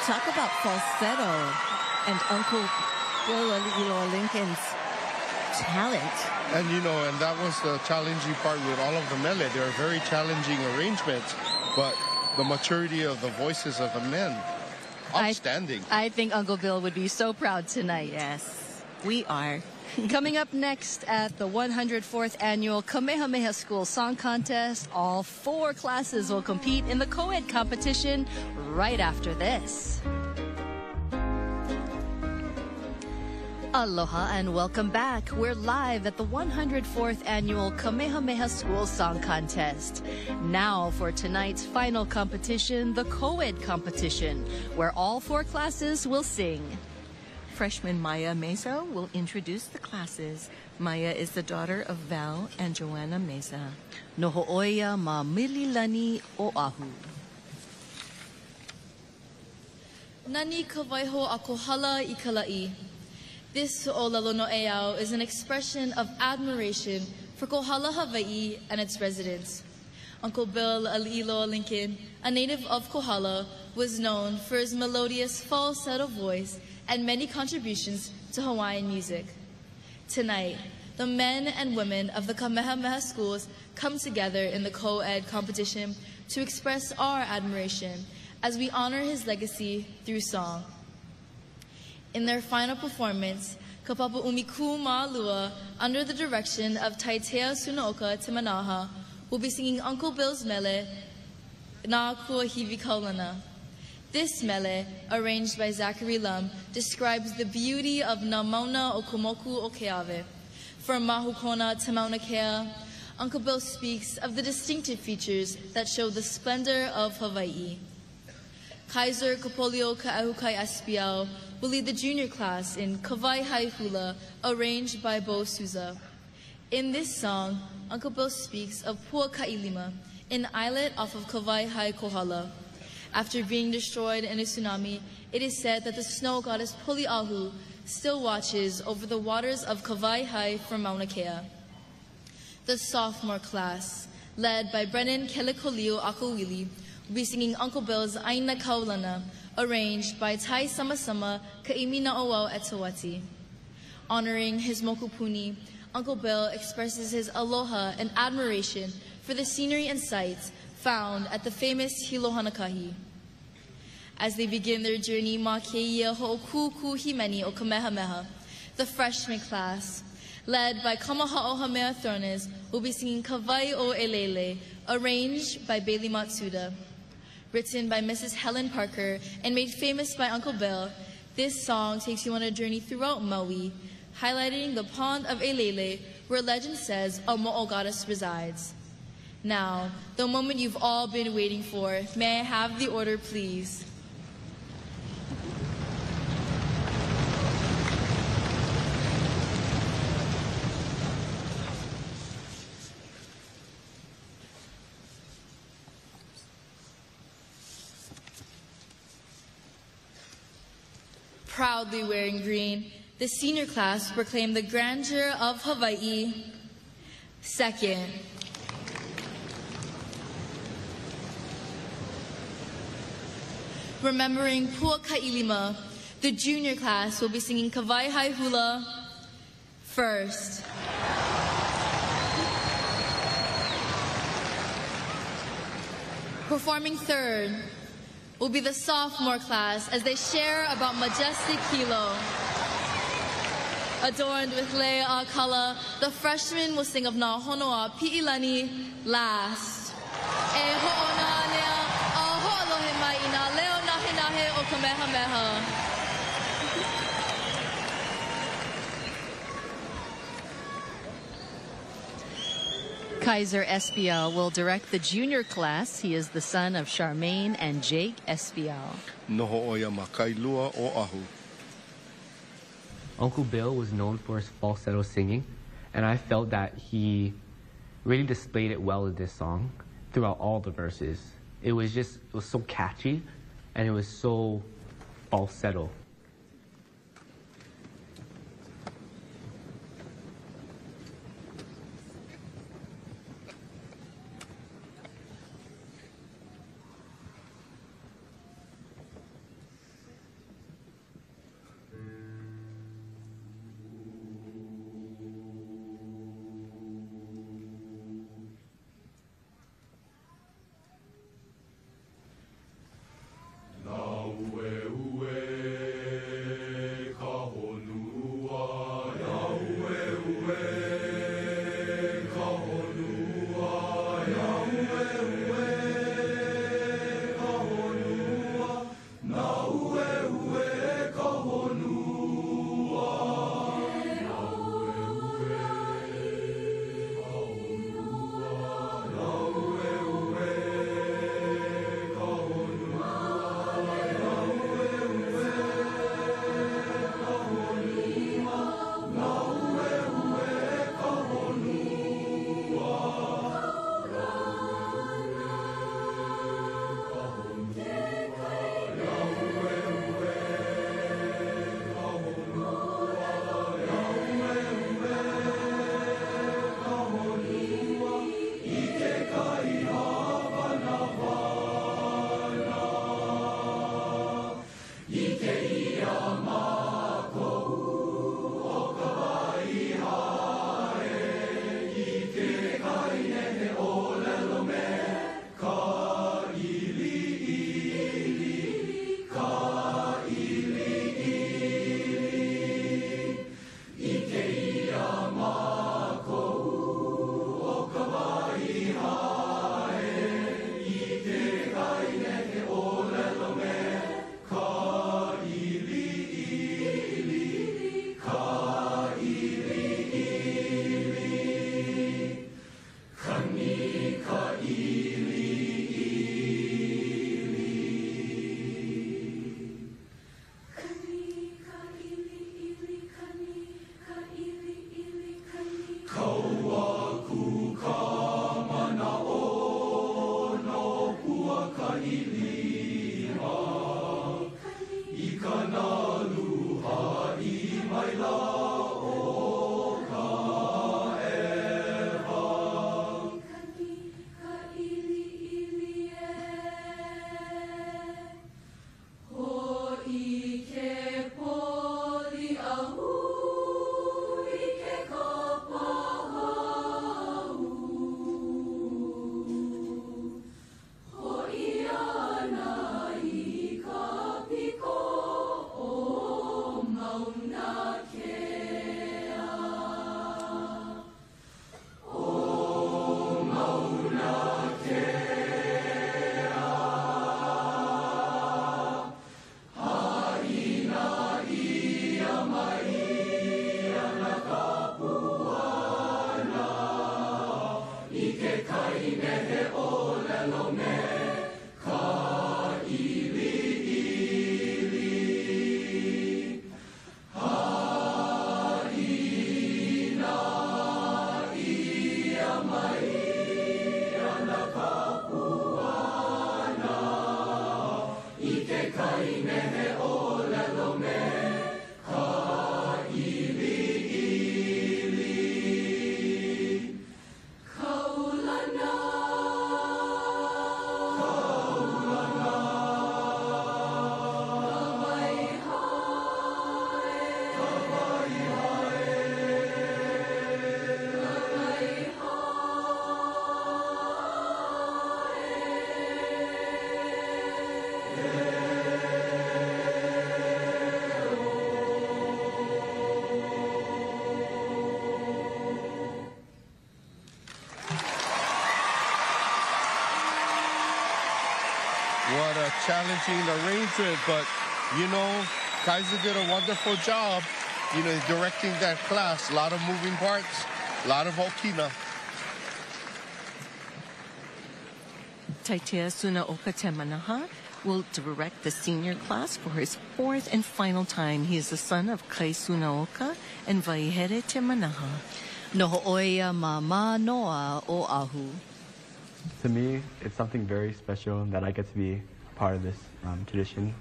[SPEAKER 3] Talk about falsetto and Uncle Bill and Lincoln's talent.
[SPEAKER 5] And and that was the challenging part with all of the mele. They are very challenging arrangements, but the maturity of the voices of the men, outstanding.
[SPEAKER 2] I think Uncle Bill would be so proud tonight.
[SPEAKER 3] Yes, we are.
[SPEAKER 2] Coming up next at the 104th Annual Kamehameha Schools Song Contest, all 4 classes will compete in the co-ed competition right after this. Aloha and welcome back. We're live at the 104th Annual Kamehameha Schools Song Contest. Now for tonight's final competition, the co-ed competition, where all 4 classes will sing.
[SPEAKER 3] Freshman Maya Meza will introduce the classes. Maya is the daughter of Val and Joanna Meza.
[SPEAKER 2] Noho'oia ma mililani o'ahu.
[SPEAKER 17] Nani ka waiho a Kohala I Kalai. This olelo no eau is an expression of admiration for Kohala, Hawaii and its residents. Uncle Bill Iloa Lincoln, a native of Kohala, was known for his melodious falsetto voice and many contributions to Hawaiian music. Tonight, the men and women of the Kamehameha schools come together in the co-ed competition to express our admiration as we honor his legacy through song. In their final performance, Kapapa Umiku Ma'alua, under the direction of Taitea Sunaoka Timanaha, will be singing Uncle Bill's mele, Na Kua Hivi Kaulana. This mele, arranged by Zachary Lum, describes the beauty of Na Mauna o Kumoku o Keawe. From Mahukona to Mauna Kea, Uncle Bill speaks of the distinctive features that show the splendor of Hawaii. Kaiser Kapolio Ka'ahukai Espiao will lead the junior class in Kawai Hai Hula, arranged by Bo Souza. In this song, Uncle Bill speaks of Pua Ka'ilima, an islet off of Kawai Hai Kohala. After being destroyed in a tsunami, it is said that the snow goddess Poliahu still watches over the waters of Kawai Hai from Mauna Kea. The sophomore class, led by Brennan Kelekolio Akawili, will be singing Uncle Bill's Aina Kaulana, arranged by Tai Samasama Ka'imi Na'oau Etawati. Honoring his mokupuni, Uncle Bill expresses his aloha and admiration for the scenery and sights found at the famous Hilohanakahi. As they begin their journey, Ma Keia Ho'okuku Himeni o Kamehameha, the freshman class, led by Kamaha'ohamea Thornes, will be singing Kawai o Elele, arranged by Bailey Matsuda. Written by Mrs. Helen Parker and made famous by Uncle Bill, this song takes you on a journey throughout Maui, highlighting the pond of Elele, where legend says a mo'o goddess resides. Now, the moment you've all been waiting for, may I have the order, please? Proudly wearing green, the senior class proclaimed the grandeur of Hawaii. Second. Remembering Pua Ka'ilima, the junior class will be singing Kawai Hai Hula. First. Performing third will be the sophomore class as they share about majestic Hilo. Adorned with lei a kala, the freshmen will sing of Na Honoa Pi'ilani last. E ho'ona nea a ho'alohe mai I na leo nahe nahe o Kamehameha.
[SPEAKER 2] Kaiser Espiau will direct the junior class. He is the son of Charmaine and Jake Espiau.
[SPEAKER 5] Noho'oia ma kailua o ahu.
[SPEAKER 18] Uncle Bill was known for his falsetto singing, and I felt that he really displayed it well in this song throughout all the verses. It was so catchy, and it was so falsetto.
[SPEAKER 19] Ue, ue.
[SPEAKER 5] What a challenging arrangement, but you know, Kaiser did a wonderful job, you know, directing that class. A lot of moving parts, a lot of okina.
[SPEAKER 3] Taitea Sunaoka Te Manaha will direct the senior class for his fourth and final time. He is the son of Kai Sunaoka and Vaihere Te Manaha.
[SPEAKER 2] Noho oia mama noa o ahu.
[SPEAKER 19] To me, it's something very special that I get to be part of this tradition.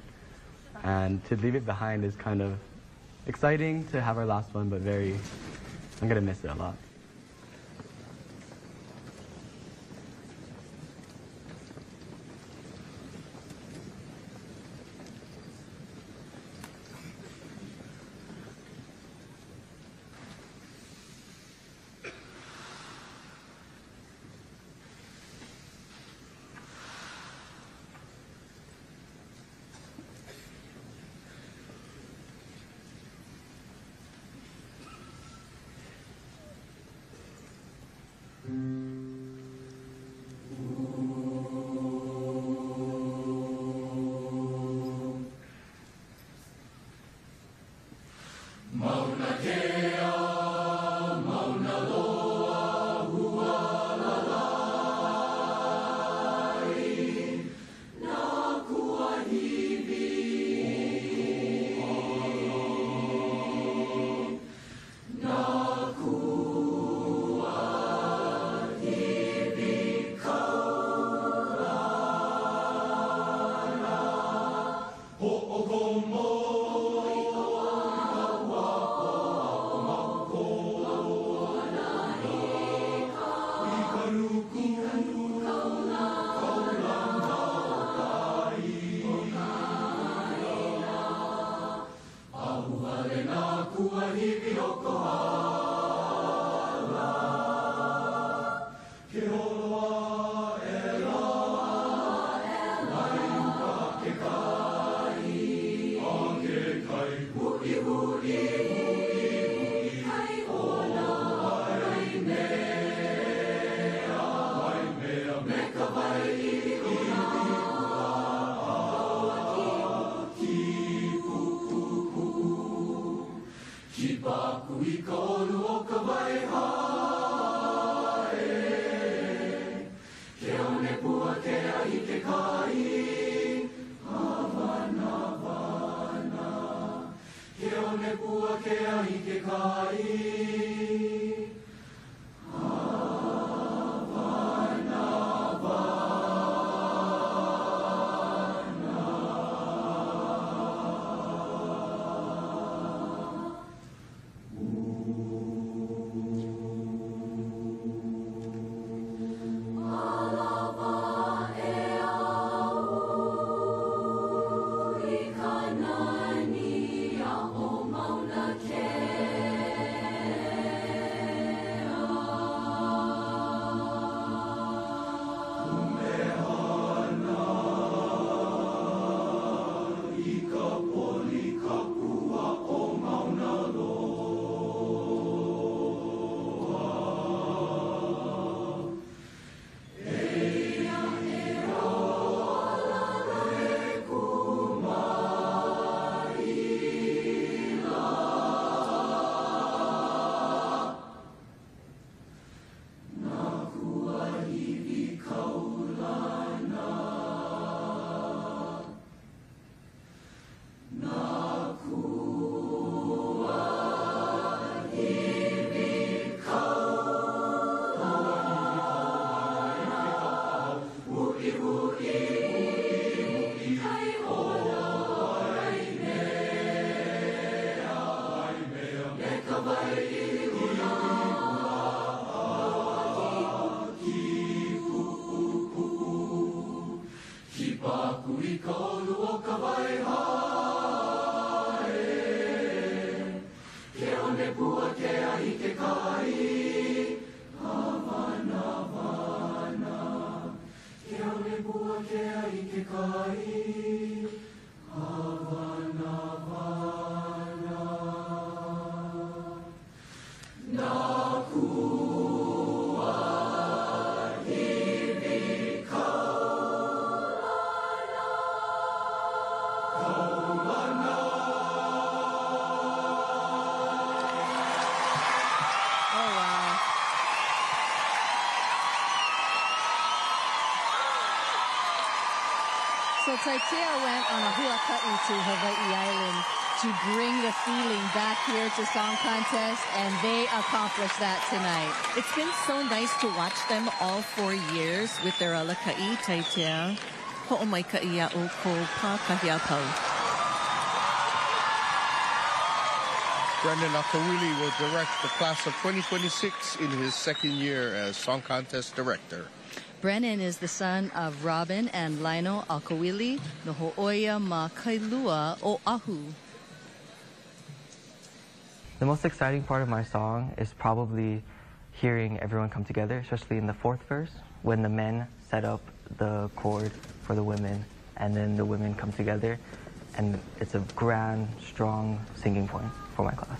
[SPEAKER 19] And to leave it behind is kind of exciting to have our last one, but I'm going to miss it a lot.
[SPEAKER 2] So Taitea went on a huaka'i to Hawaii Island to bring the feeling back here to Song Contest, and they accomplished that tonight.
[SPEAKER 3] It's been so nice to watch them all 4 years with their alaka'i, Taitea. Ho'omaikai a'u ko pākahia pau.
[SPEAKER 5] Brendan Akawili will direct the class of 2026 in his second year as Song Contest Director.
[SPEAKER 2] Brennan is the son of Robin and Lionel Kalaniali, the ho'oia ma kailua o Ahu.
[SPEAKER 12] The most exciting part of my song is probably hearing everyone come together, especially in the fourth verse, when the men set up the chord for the women, and then the women come together, and it's a grand, strong singing point for my class.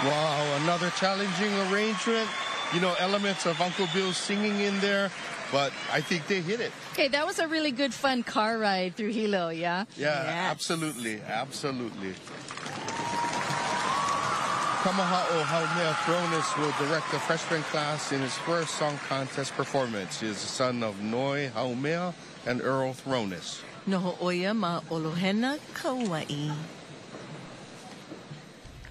[SPEAKER 5] Wow, another challenging arrangement. You know, elements of Uncle Bill's singing in there, but I think they hit it.
[SPEAKER 2] Okay, that was a really good, fun car ride through Hilo, yeah?
[SPEAKER 5] Yeah, absolutely, absolutely. Kamehameha Schools will direct the freshman class in his first song contest performance. He is the son of Noi Haumea and Earl Thronis.
[SPEAKER 3] Noho'oia ma Olohena Kauai.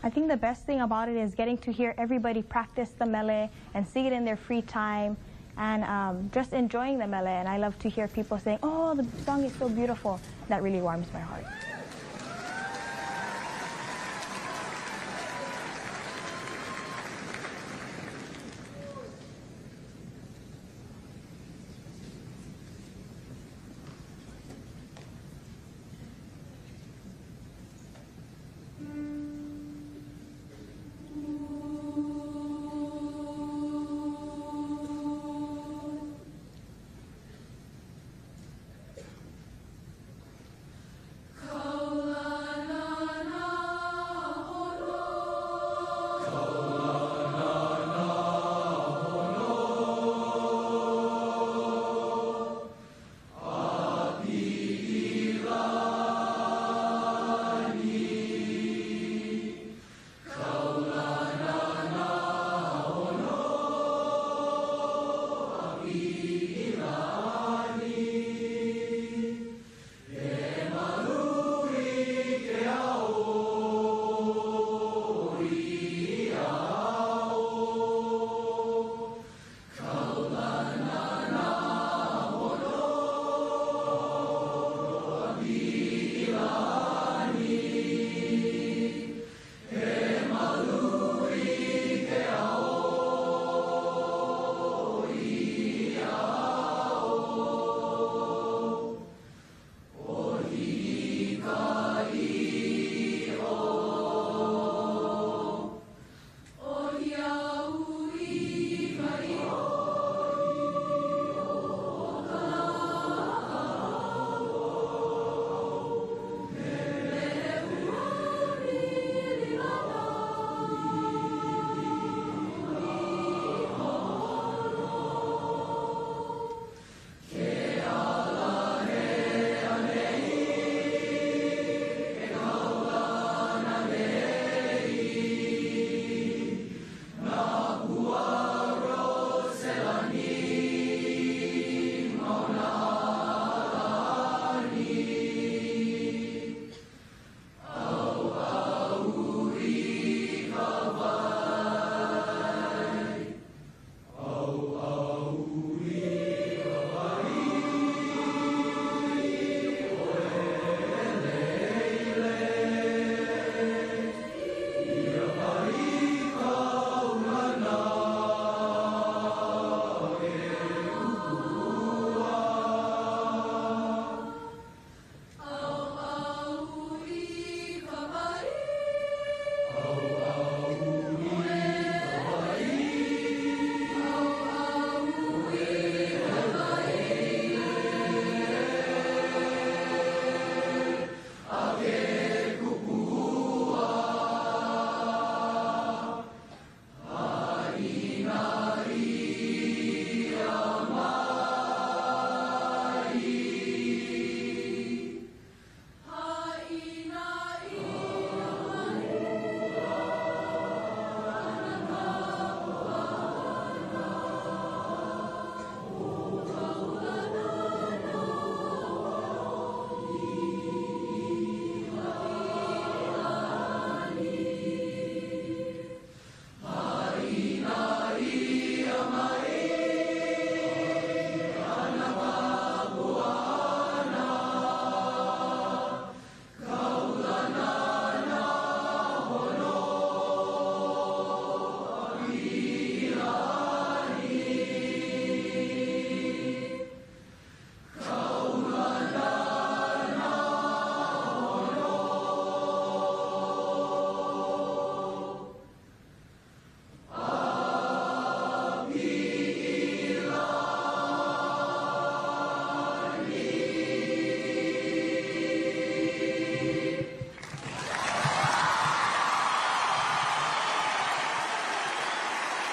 [SPEAKER 20] I think the best thing about it is getting to hear everybody practice the mele and sing it in their free time and just enjoying the mele. And I love to hear people saying, oh, the song is so beautiful. That really warms my heart.
[SPEAKER 21] Kohala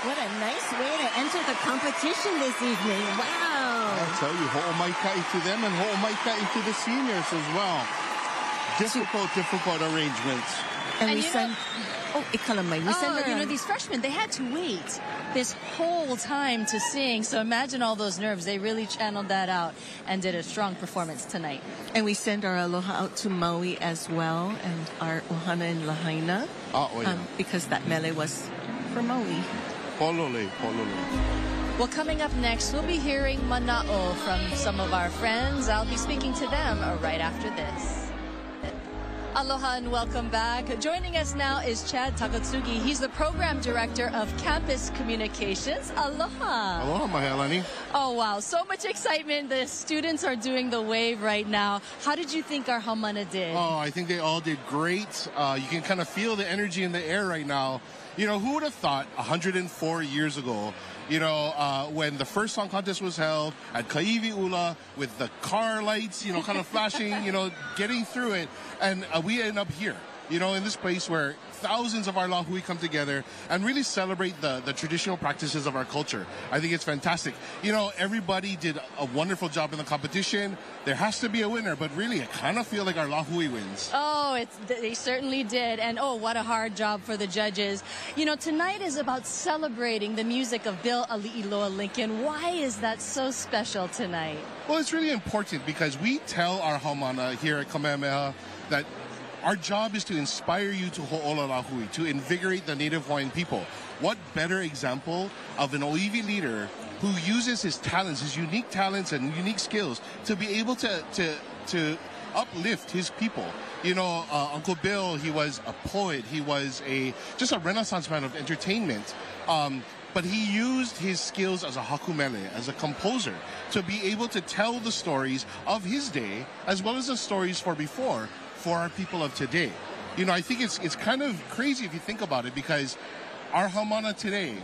[SPEAKER 3] What a nice way to enter the competition this evening. Wow.
[SPEAKER 5] I'll tell you, ho'omaikai to them and ho'omaikai to the seniors as well. Difficult arrangements.
[SPEAKER 3] And we send...
[SPEAKER 2] these freshmen, they had to wait this whole time to sing. So imagine all those nerves. They really channeled that out and did a strong performance tonight.
[SPEAKER 3] And we send our aloha out to Maui as well, and our ohana and lahaina. Because that mele was for Maui.
[SPEAKER 5] Polole.
[SPEAKER 2] Well, coming up next, we'll be hearing mana'o from some of our friends. I'll be speaking to them right after this. Aloha and welcome back. Joining us now is Chad Takatsugi. He's the program director of campus communications. Aloha.
[SPEAKER 5] Aloha, Mahelani.
[SPEAKER 2] Oh, wow. So much excitement. The students are doing the wave right now. How did you think our haumana did?
[SPEAKER 5] Oh, I think they all did great. You can kind of feel the energy in the air right now. You know, who would have thought 104 years ago, when the first song contest was held at Kaivi'ula with the car lights, kind of flashing, getting through it. And we end up here, in this place where thousands of our lahui come together and really celebrate the traditional practices of our culture. I think it's fantastic. Everybody did a wonderful job in the competition. There has to be a winner, but really, I kind of feel like our lahui wins.
[SPEAKER 2] Oh, they certainly did. And what a hard job for the judges. Tonight is about celebrating the music of Bill Ali'iloa Lincoln. Why is that so special tonight?
[SPEAKER 5] Well, it's really important because we tell our haumana here at Kamehameha that our job is to inspire you to ho'ola lahui, to invigorate the native Hawaiian people. What better example of an oiwi leader who uses his talents, his unique talents and unique skills to be able to uplift his people. Uncle Bill, he was a poet. He was just a renaissance man of entertainment. But he used his skills as a hakumele, as a composer, to be able to tell the stories of his day as well as the stories for our people of today. I think it's kind of crazy if you think about it, because our haumana today,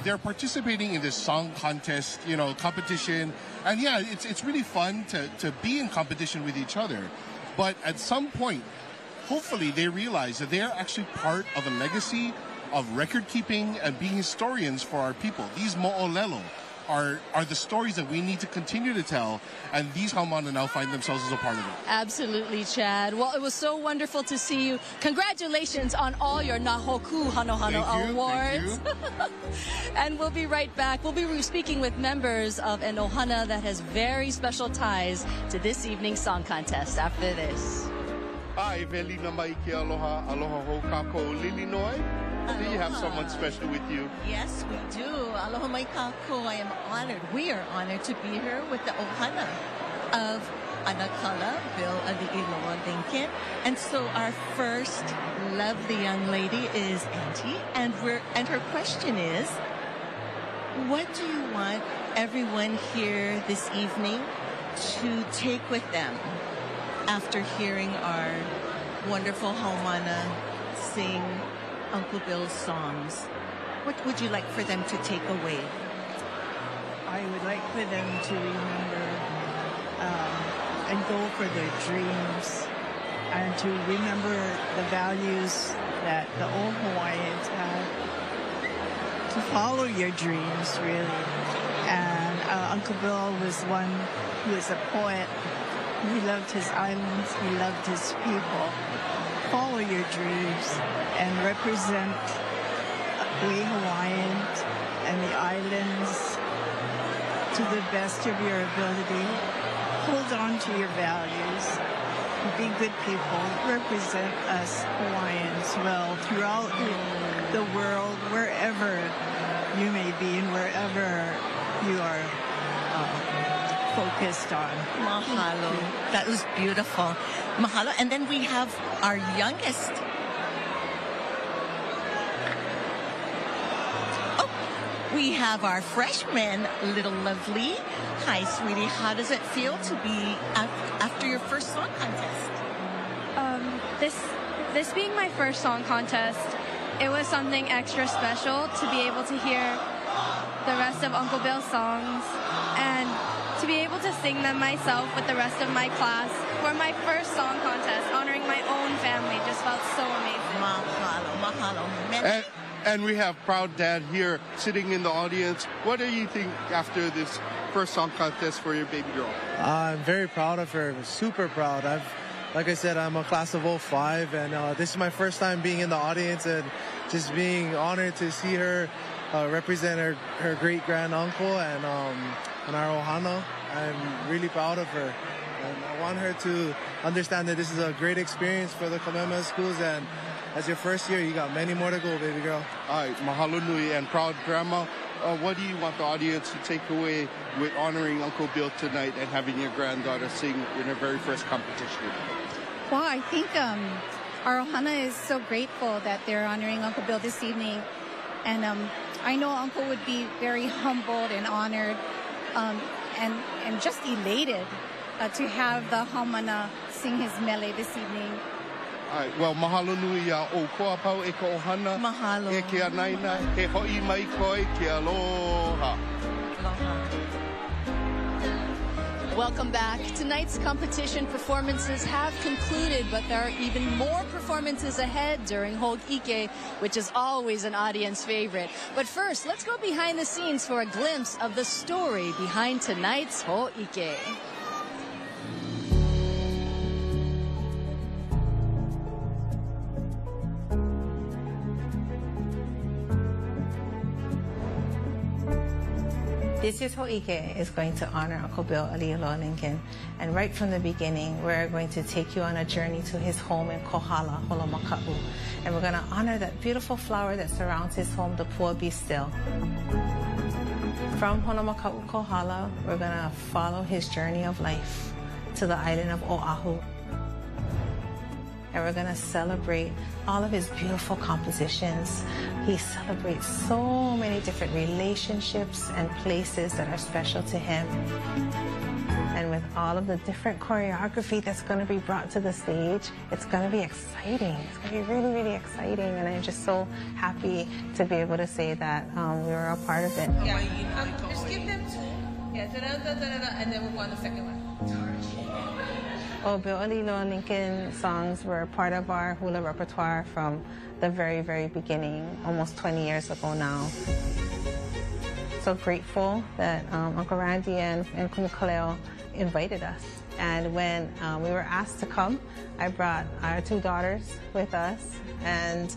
[SPEAKER 5] they're participating in this song contest, competition. And yeah, it's really fun to be in competition with each other. But at some point, hopefully they realize that they are actually part of a legacy of record keeping and being historians for our people. These mo'olelo are the stories that we need to continue to tell, and these haumana now find themselves as a part of it.
[SPEAKER 2] Absolutely, Chad. Well, it was so wonderful to see you. Congratulations on all your Nahoku Hanohano awards. And we'll be right back. We'll be speaking with members of an ohana that has very special ties to this evening's song contest after this.
[SPEAKER 5] Hi, Velina Maike Aloha, Aloha ho kako lilinoi. Do you have someone special with you?
[SPEAKER 3] Yes, we do. Aloha mai kako. I am honored. We are honored to be here with the ohana of Anakala, Bill Ali'iloa Lincoln. And so our first lovely young lady is Auntie, and her question is, what do you want everyone here this evening to take with them after hearing our wonderful haumana sing Uncle Bill's songs? What would you like for them to take away?
[SPEAKER 21] I would like for them to remember and go for their dreams, and to remember the values that the old Hawaiians had, to follow your dreams, really. And Uncle Bill was one who was a poet. He loved his islands, he loved his people. Follow your dreams and represent we Hawaiians and the islands to the best of your ability. Hold on to your values. Be good people. Represent us Hawaiians well throughout the world, wherever you may be and wherever you are focused on.
[SPEAKER 3] Mahalo. That was beautiful. Mahalo. And then we have our youngest. Oh, we have our freshman, Little Lovely. Hi, sweetie. How does it feel to be after your first song contest?
[SPEAKER 4] This being my first song contest, it was something extra special to be able to hear the rest of Uncle Bill's songs and to be able to sing them myself with the rest of my class for my first song contest, honoring my own family, just felt so amazing.
[SPEAKER 3] Mahalo, mahalo.
[SPEAKER 5] And we have Proud Dad here sitting in the audience. What do you think after this first song contest for your baby girl?
[SPEAKER 6] I'm very proud of her, super proud. Like I said, I'm a class of 05, and this is my first time being in the audience and just being honored to see her represent her great-grand uncle and our ohana. I'm really proud of her. And I want her to understand that this is a great experience for the Kamehameha Schools, and as your first year, you got many more to go, baby girl.
[SPEAKER 5] All right, mahalo nui, and Proud Grandma. What do you want the audience to take away with honoring Uncle Bill tonight and having your granddaughter sing in her very first competition?
[SPEAKER 22] Well, I think our ohana is so grateful that they're honoring Uncle Bill this evening. And I know Uncle would be very humbled and honored and just elated to have the haumana sing his mele this evening.
[SPEAKER 5] All right, well, mahalo nui o koa pau e ka ohana.
[SPEAKER 3] Mahalo.
[SPEAKER 5] E ke anaina, he hoi mai koe ke aloha.
[SPEAKER 2] Welcome back. Tonight's competition performances have concluded, but there are even more performances ahead during Ho'ike, which is always an audience favorite. But first, let's go behind the scenes for a glimpse of the story behind tonight's Ho'ike.
[SPEAKER 3] This year's Ho'ike is going to honor Uncle Bill Alialoa Lincoln, and right from the beginning, we're going to take you on a journey to his home in Kohala, Holomaka'u, and we're going to honor that beautiful flower that surrounds his home, the Pua Be Still. From Holomaka'u, Kohala, we're going to follow his journey of life to the island of Oahu, and we're going to celebrate all of his beautiful compositions. He celebrates so many different relationships and places that are special to him. And with all of the different choreography that's going to be brought to the stage, it's going to be exciting. It's going to be really, really exciting. And I'm just so happy to be able to say that we were a part of it.
[SPEAKER 23] Yeah, just give them two. Yeah, and then we'll go on the second one.
[SPEAKER 3] Oh, Bill Alialoa Lincoln songs were part of our hula repertoire from the very, very beginning, almost 20 years ago now. So grateful that Uncle Randy and Kumu invited us. And when we were asked to come, I brought our two daughters with us, and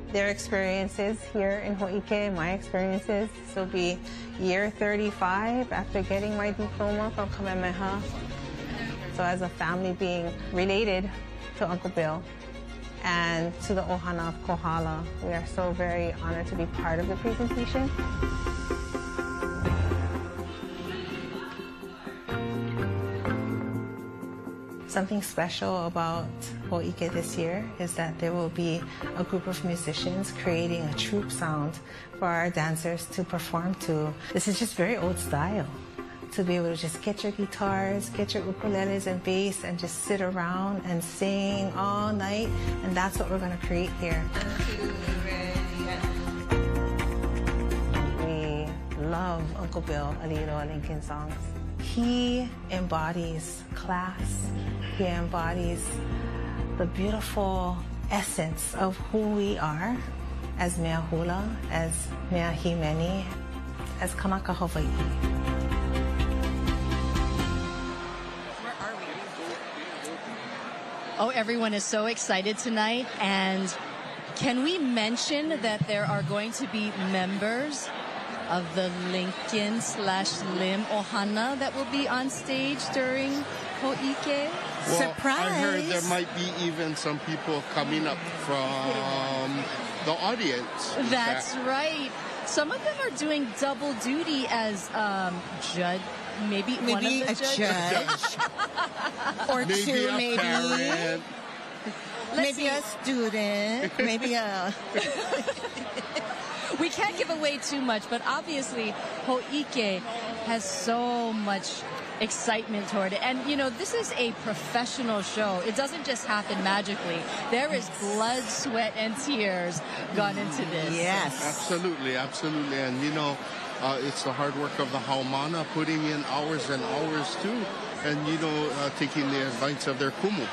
[SPEAKER 3] their experiences here in Ho'ike, my experiences. This will be year 35 after getting my diploma from Kamehameha. So as a family being related to Uncle Bill and to the ohana of Kohala, we are so very honored to be part of the presentation. Something special about Ho'ike this year is that there will be a group of musicians creating a troupe sound for our dancers to perform to. This is just very old style, to be able to just get your guitars, get your ukuleles and bass, and just sit around and sing all night. And that's what we're going to create here. We love Uncle Bill Alialoa Lincoln songs. He embodies class. He embodies the beautiful essence of who we are as mea hula, as mea himeni, as Kanaka Hawaii.
[SPEAKER 2] Oh, everyone is so excited tonight. And can we mention that there are going to be members of the Lincoln/Lim Ohana that will be on stage during Ho'ike?
[SPEAKER 5] Well,
[SPEAKER 2] Surprise!
[SPEAKER 5] I heard there might be even some people coming up from the audience.
[SPEAKER 2] That's right. Some of them are doing double duty as judge. Maybe one of the
[SPEAKER 3] a judge. Or
[SPEAKER 5] maybe
[SPEAKER 3] two,
[SPEAKER 5] a
[SPEAKER 3] maybe.
[SPEAKER 5] parent.
[SPEAKER 3] Maybe a student. Maybe a...
[SPEAKER 2] We can't give away too much, but obviously Ho'ike has so much excitement toward it. And, you know, this is a professional show. It doesn't just happen magically. There is blood, sweat, and tears gone into this.
[SPEAKER 3] Yes.
[SPEAKER 5] Absolutely, absolutely. And, you know, it's the hard work of the haumana, putting in hours and hours, too. And, you know, taking the advice of their kumu.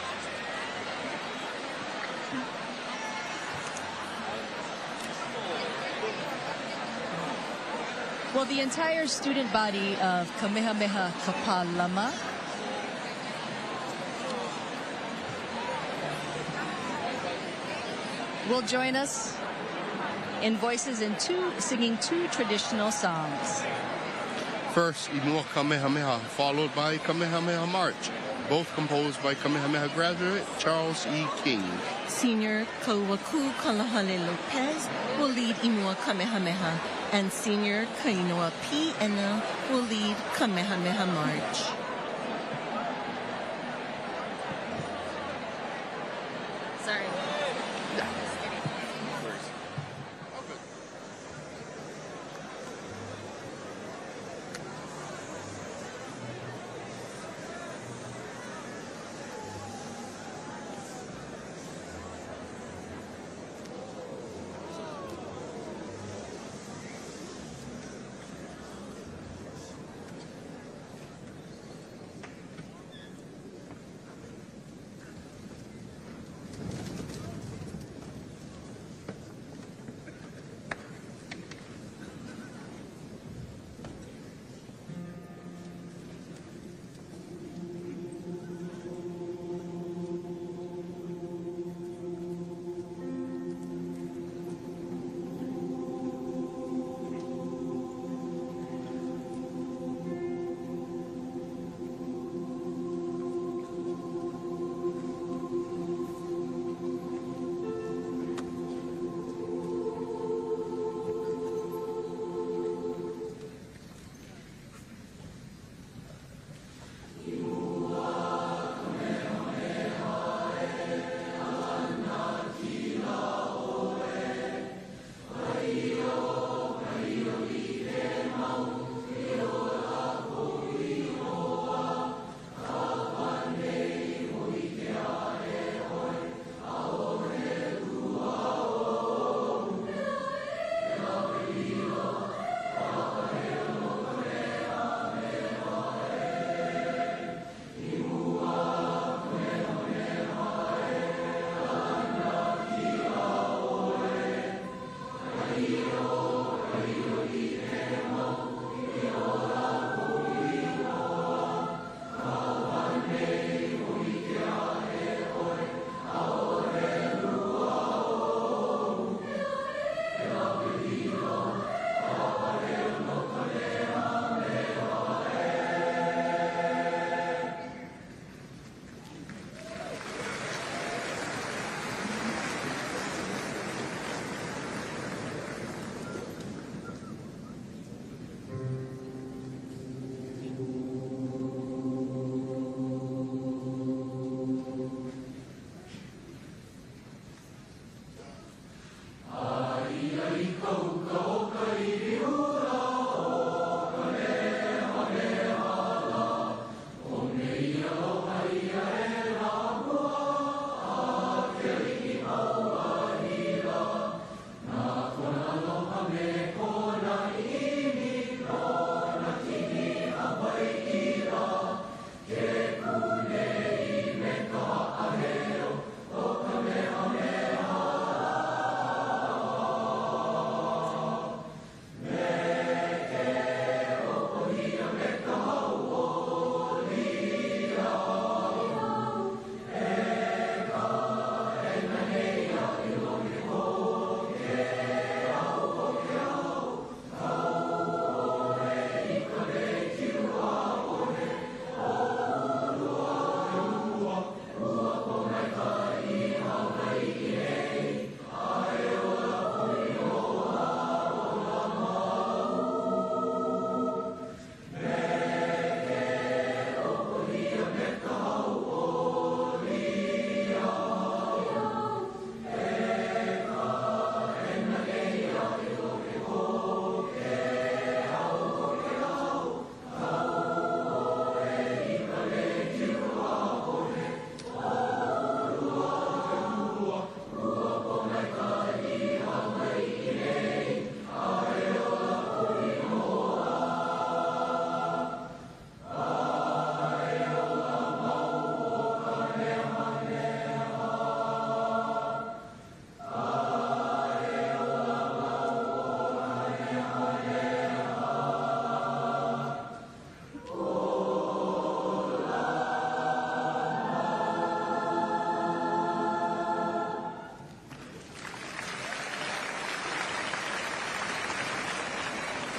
[SPEAKER 2] Well, the entire student body of Kamehameha Kapālama will join us in voices in singing two traditional songs.
[SPEAKER 5] First, Inua Kamehameha, followed by Kamehameha March, both composed by Kamehameha graduate Charles E. King.
[SPEAKER 3] Senior Kauaku Kalahale Lopez will lead Inua Kamehameha, and Senior Kainoa P. Ena will lead Kamehameha March.
[SPEAKER 2] Sorry.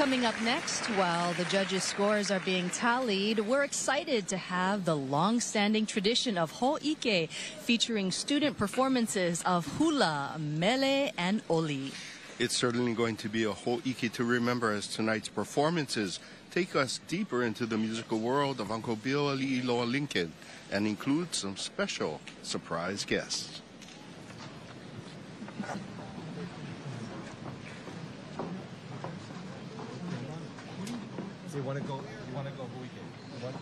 [SPEAKER 2] Coming up next, while the judges' scores are being tallied, we're excited to have the long-standing tradition of ho'ike, featuring student performances of hula, mele, and oli.
[SPEAKER 5] It's certainly going to be a ho'ike to remember, as tonight's performances take us deeper into the musical world of Uncle Bill Iloa Lincoln and include some special surprise guests.
[SPEAKER 8] So you want to go ho'ike? What?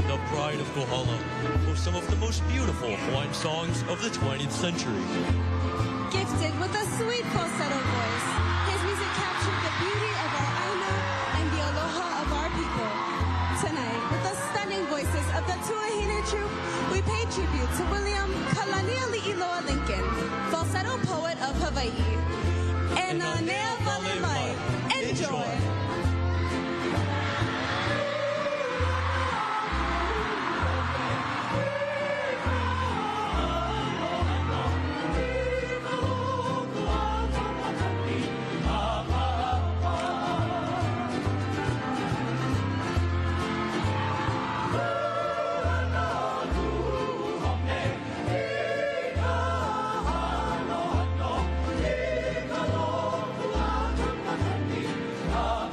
[SPEAKER 9] The pride of Kohala, for some of the most beautiful Hawaiian songs of the 20th century.
[SPEAKER 10] Gifted with a sweet falsetto voice, his music captured the beauty of our aina and the aloha of our people. Tonight, with the stunning voices of the Tuahine troupe, we pay tribute to William Kalaniali Lincoln, falsetto poet of Hawaii. And Nea Valelai. Enjoy!
[SPEAKER 9] Oh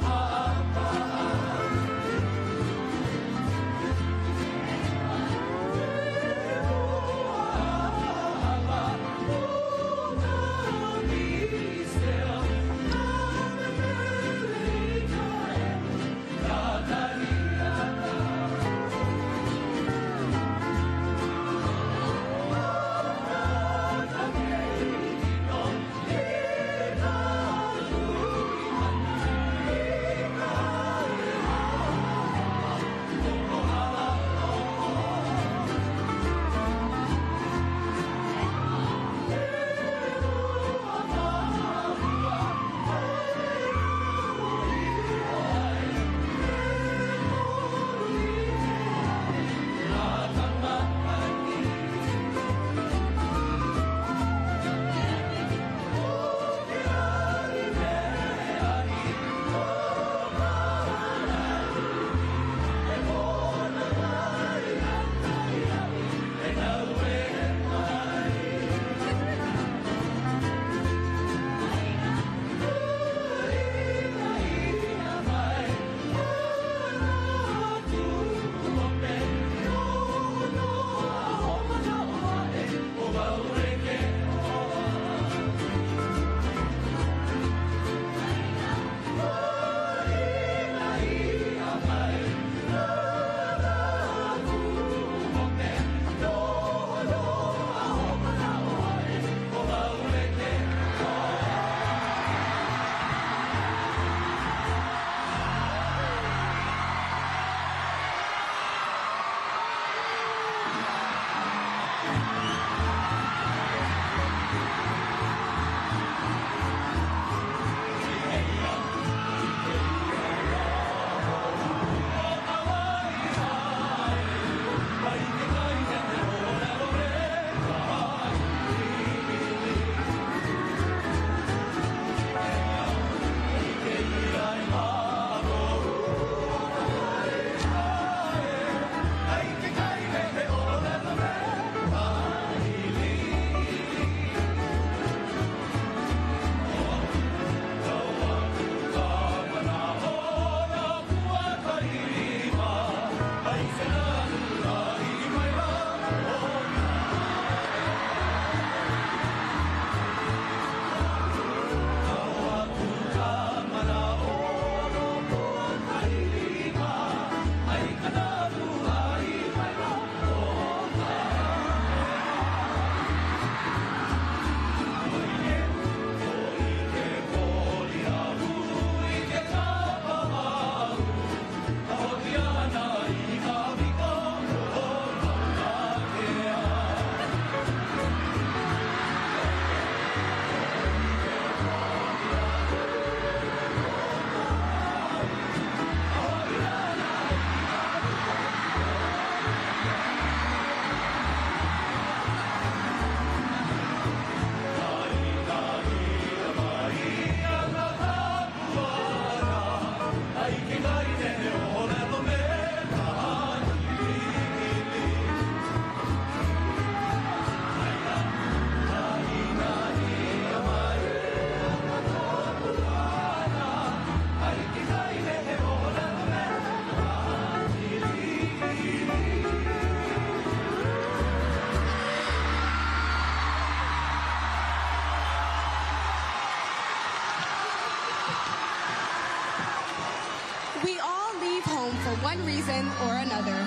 [SPEAKER 10] reason or another.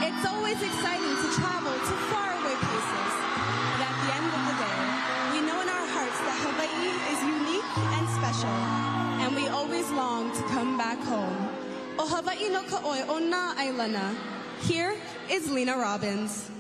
[SPEAKER 10] It's always exciting to travel to faraway places. But at the end of the day, we know in our hearts that Hawaii is unique and special, and we always long to come back home. O Hawaii no ka'oi o nā ailana. Here is Lena Robbins.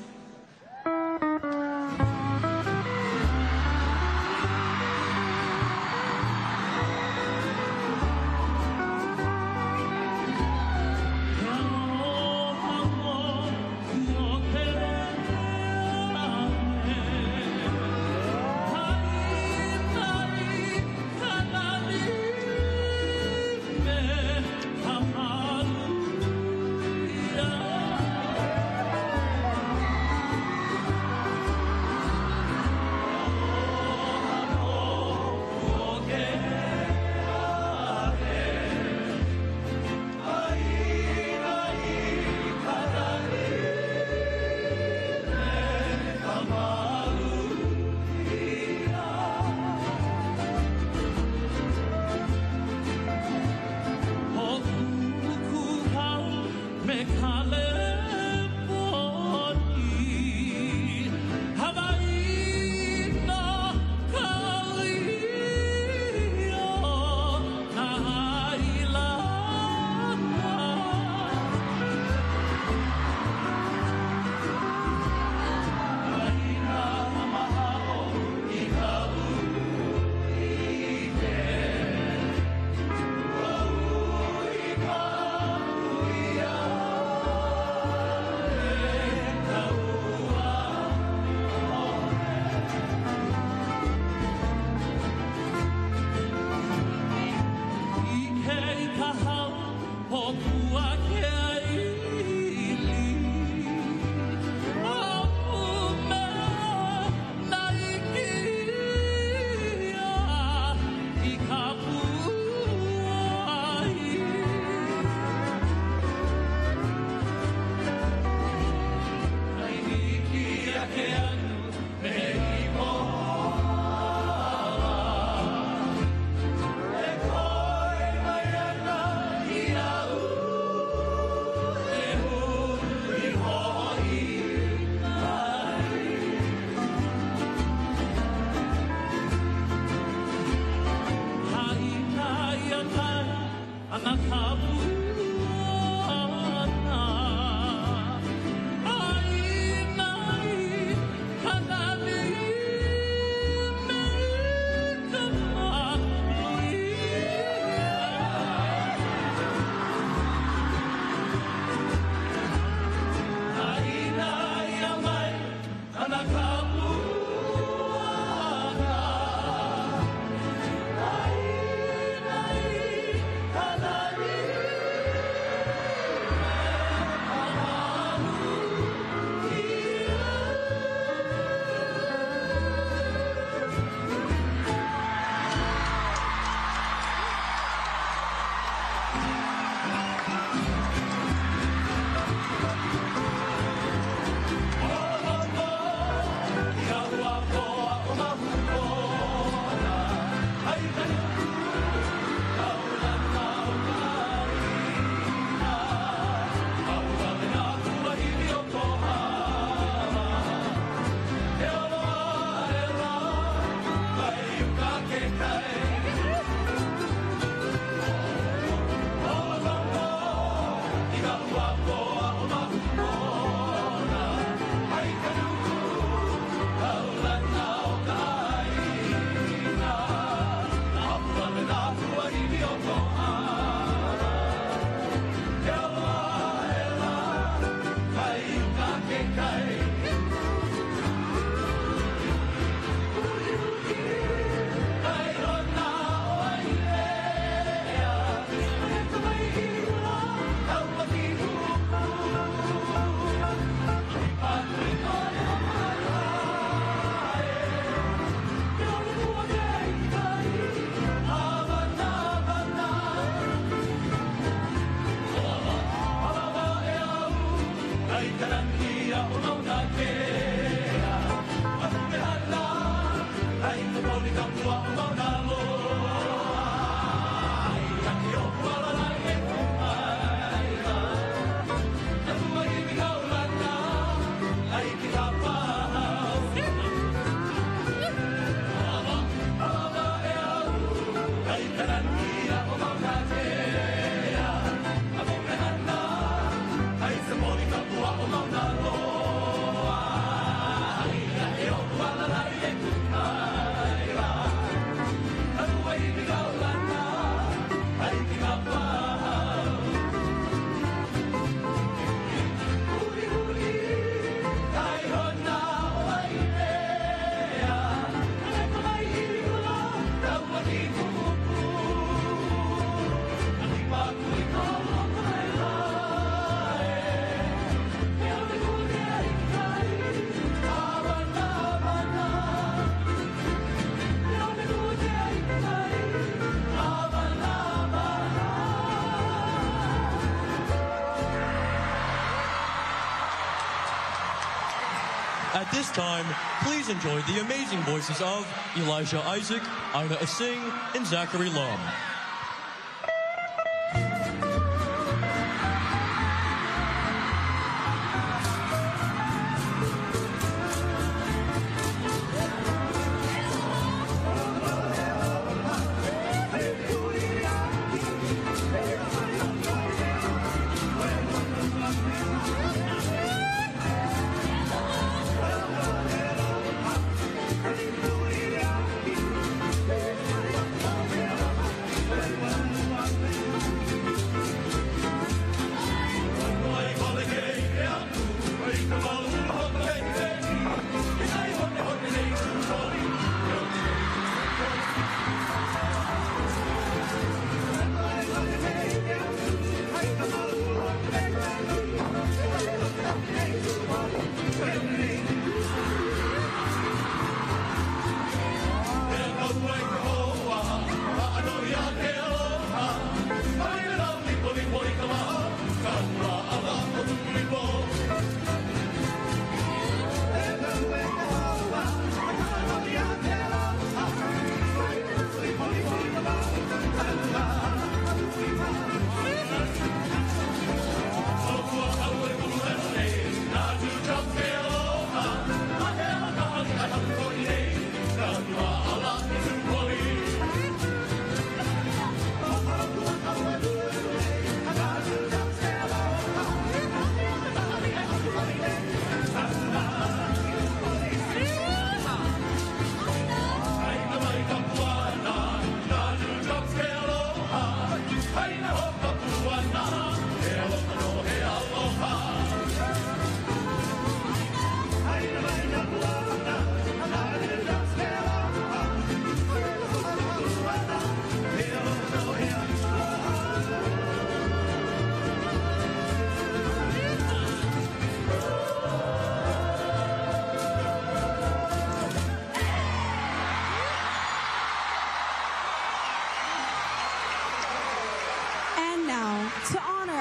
[SPEAKER 9] At this time, please enjoy the amazing voices of Elijah Isaac, Ina Asing, and Zachary Lum.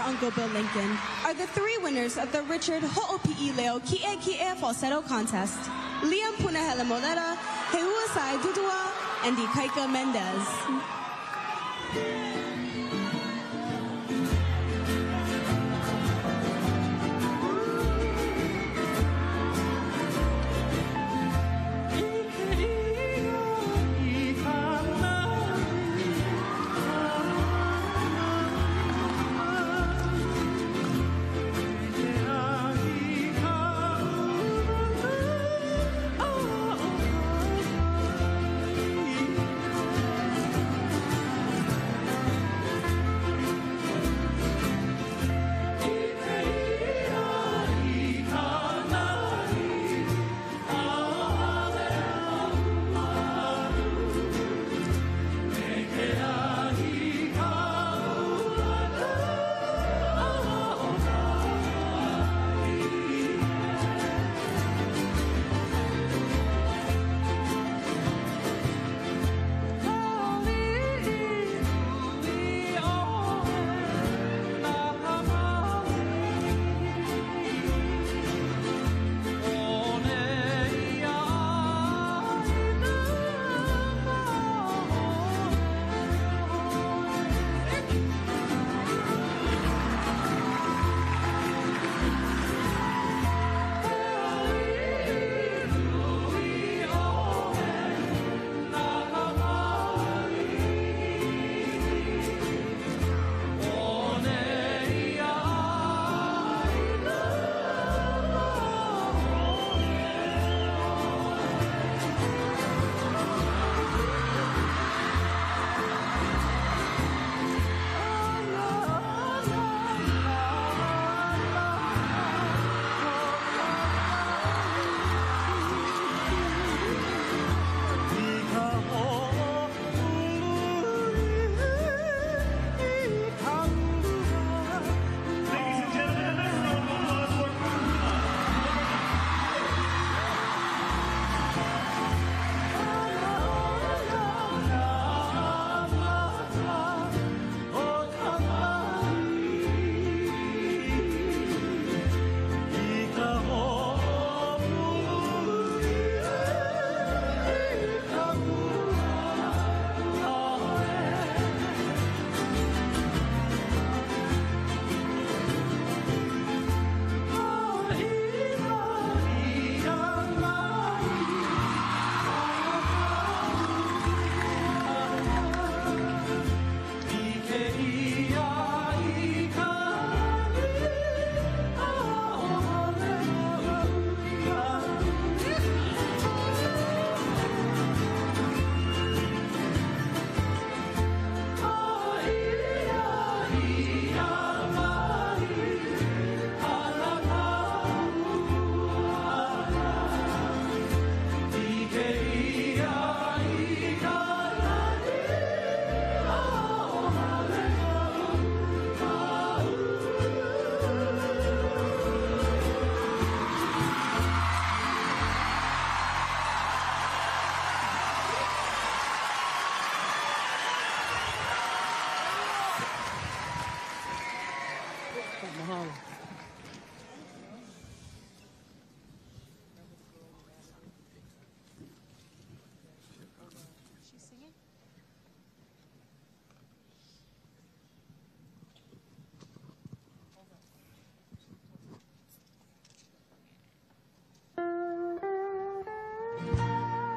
[SPEAKER 10] Uncle Bill Lincoln are the three winners of the Richard Ho'opi'i Leo Ki'e Ki'e falsetto contest. Liam Punahele Molera, Heuasai Dudua, and Ikaika Mendez.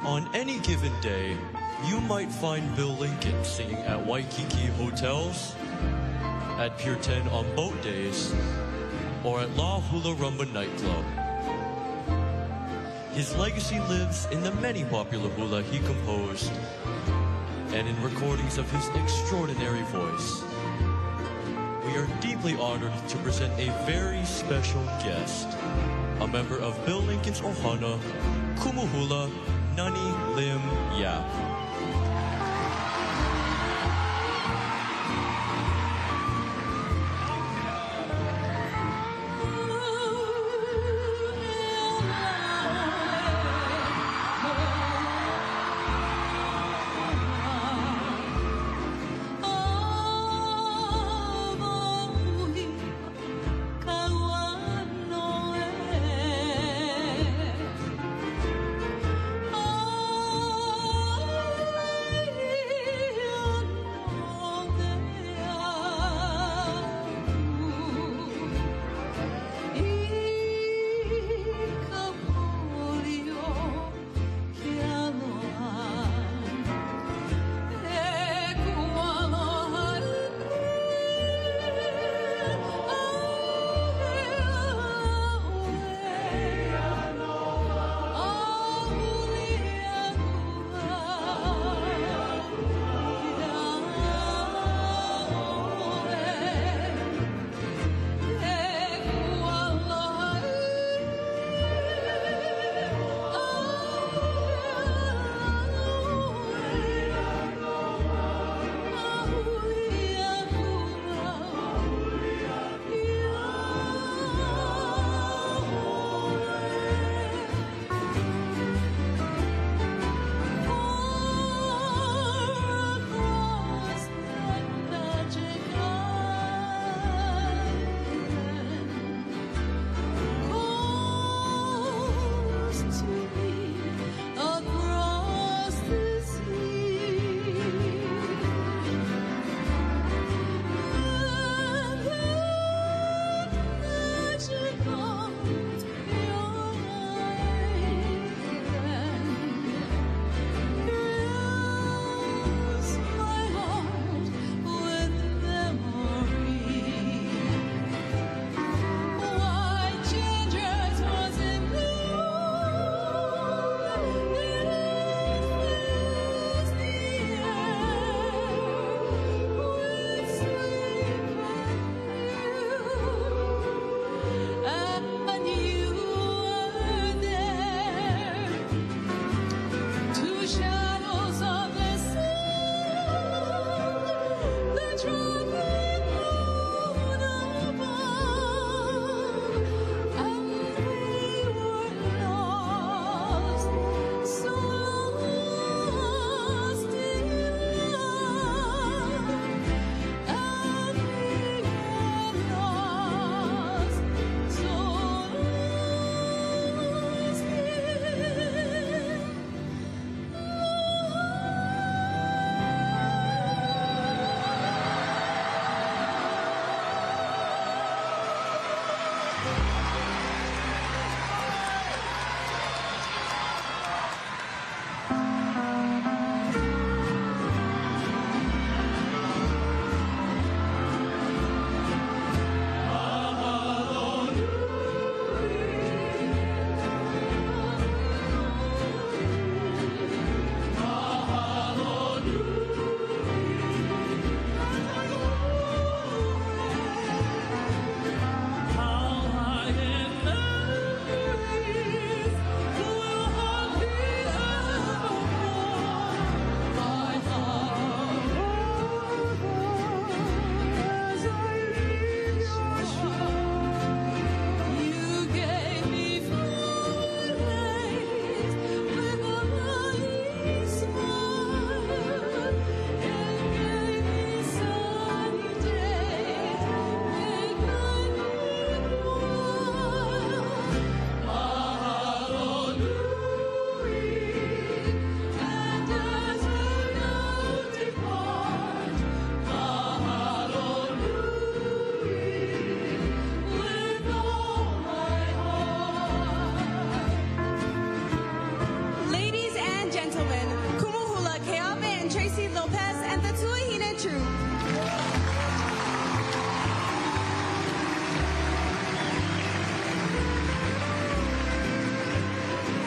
[SPEAKER 9] On any given day, you might find Bill Lincoln singing at Waikiki hotels, at Pier 10 on boat days, or at La Hula Rumba nightclub. His legacy lives in the many popular hula he composed and in recordings of his extraordinary voice. We are deeply honored to present a very special guest, a member of Bill Lincoln's Ohana, Kumuhula, Nani Lim Yap.
[SPEAKER 1] Oh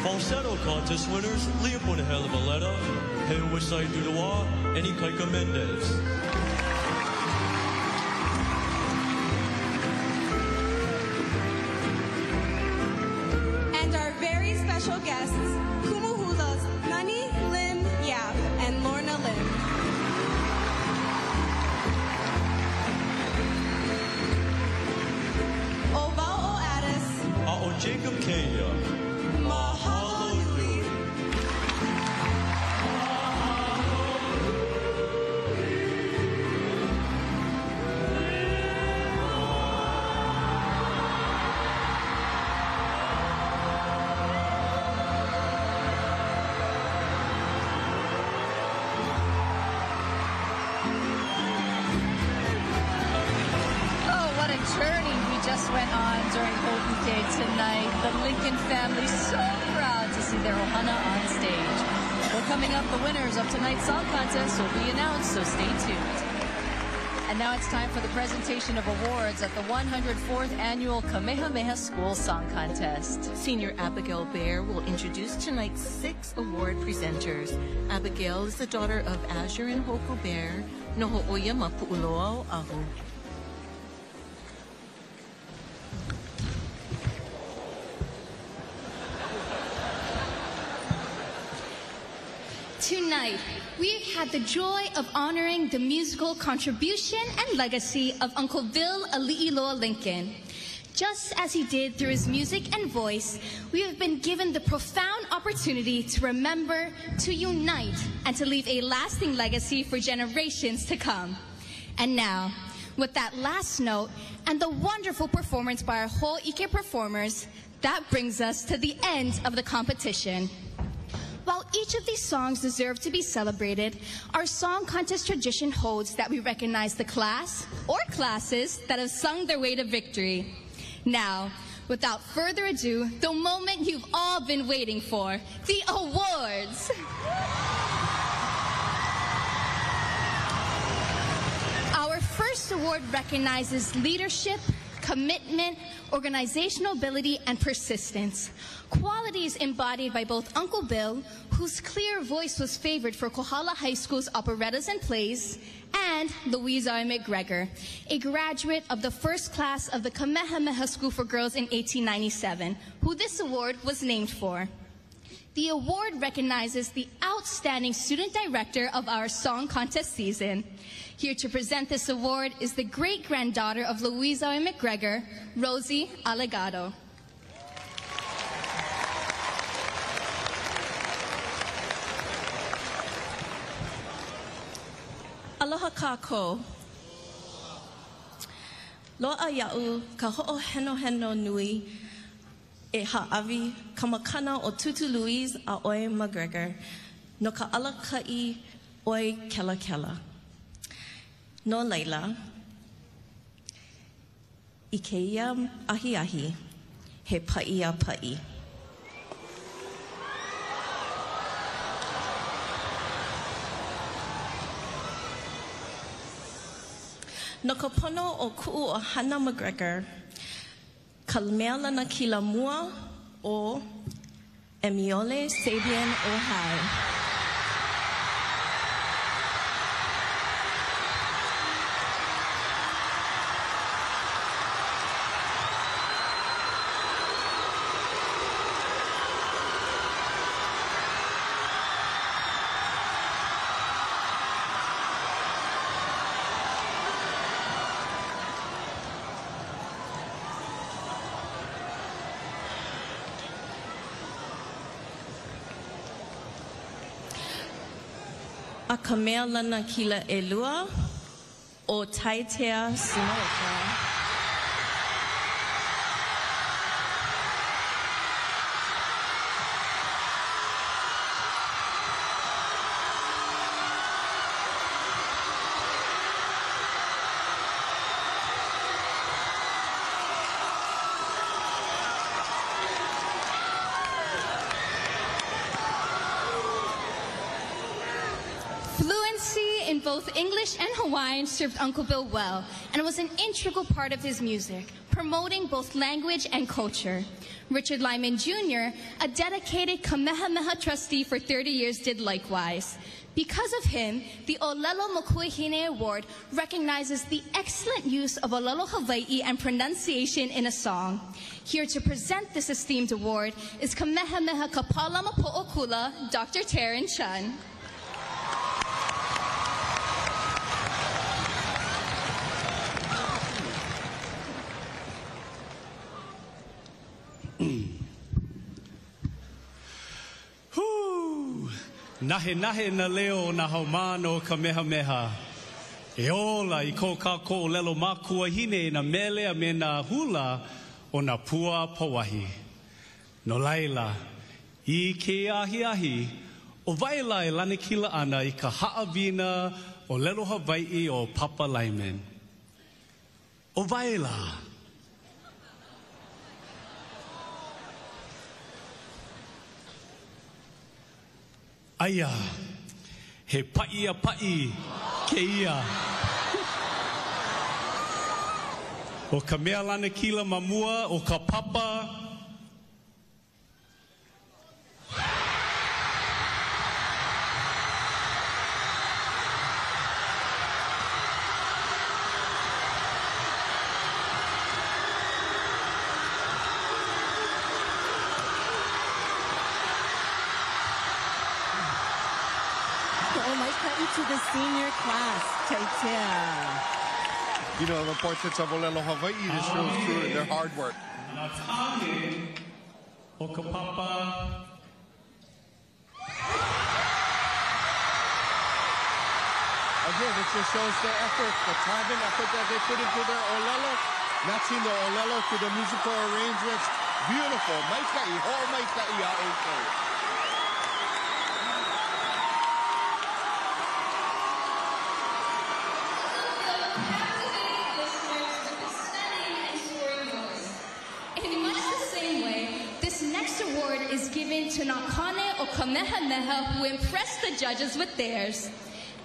[SPEAKER 9] Falsetto contest winners, Leopold Valetta, Hewasai Dudawa, and Ikaika Mendez.
[SPEAKER 10] And our very special guests, Kumuhula's Nani Lim Yap and Lorna Lim. Ovao Addis.
[SPEAKER 9] A'o Jacob Kaya.
[SPEAKER 10] Mahalo Nui.
[SPEAKER 2] Oh, what a journey we just went on during Hopi Day tonight. The Lincoln family so proud to see their ohana on stage. Well, coming up, the winners of tonight's song contest will be announced, so stay tuned. And now it's time for the presentation of awards at the 104th Annual Kamehameha Schools Song Contest.
[SPEAKER 3] Senior Abigail Bear will introduce tonight's 6 award presenters. Abigail is the daughter of Azure and Hoku Bear. Noho oya mapu'uloa ahu.
[SPEAKER 4] Tonight, we had the joy of honoring the musical contribution and legacy of Uncle Bill Ali'iloa Lincoln. Just as he did through his music and voice, we have been given the profound opportunity to remember, to unite, and to leave a lasting legacy for generations to come. And now, with that last note and the wonderful performance by our whole Ike performers, that brings us to the end of the competition. While each of these songs deserve to be celebrated, our song contest tradition holds that we recognize the class or classes that have sung their way to victory. Now, without further ado, the moment you've all been waiting for, the awards. Our first award recognizes leadership, commitment, organizational ability, and persistence. Qualities embodied by both Uncle Bill, whose clear voice was favored for Kohala High School's operettas and plays, and Louisa McGregor, a graduate of the first class of the Kamehameha School for Girls in 1897, who this award was named for. The award recognizes the outstanding student director of our song contest season. Here to present this award is the great-granddaughter of Louisa McGregor, Rosie Allegado.
[SPEAKER 1] Aloha kako. Loa ia'u ka ho'oheno nui e ha'awi ka makana o Tutu Louise a Oi McGregor no ka alaka'i Oi Kela Kela. No leila, I keia ahi he pa'i a pa'i. No ka pono o ku'u o Hannah McGregor, ka mea lana ki la mua o Emiole Sabian Ohai. A ka mea lana ki la elua o Taitea Sinoka.
[SPEAKER 4] Both English and Hawaiian served Uncle Bill well, and it was an integral part of his music,
[SPEAKER 7] promoting both language and culture. Richard Lyman Jr., a dedicated Kamehameha trustee for 30 years, did likewise. Because of him, the Olelo Mokuahine Award recognizes the excellent use of Olelo Hawaii and pronunciation in a song. Here to present this esteemed award is Kamehameha Kapālama Po'okula, Dr. Taryn Chun.
[SPEAKER 11] Nahe nahe na leo na haumano Kamehameha. E ola I ko kako lelo makuahine na mele a me na hula o na pua pawahi. No laila, I ke ahi ahi, o vaila e lanekila ana I ka haawina o lelo Hawaii o Papa Lyman. O vaila. Aya, he pa'i a pa'i ke ia. O ka mea lana kila mamua o ka papa.
[SPEAKER 13] To the senior class, Taitea.
[SPEAKER 5] You know, the portraits of Olelo Hawaii, this shows through their hard work. Again, it just shows the effort, the time and effort that they put into their Olelo. Matching the Olelo to the musical arrangements. Beautiful. Maikai, ho maikai a okay.
[SPEAKER 7] Is given to Nakane o Kamehameha, who impressed the judges with theirs.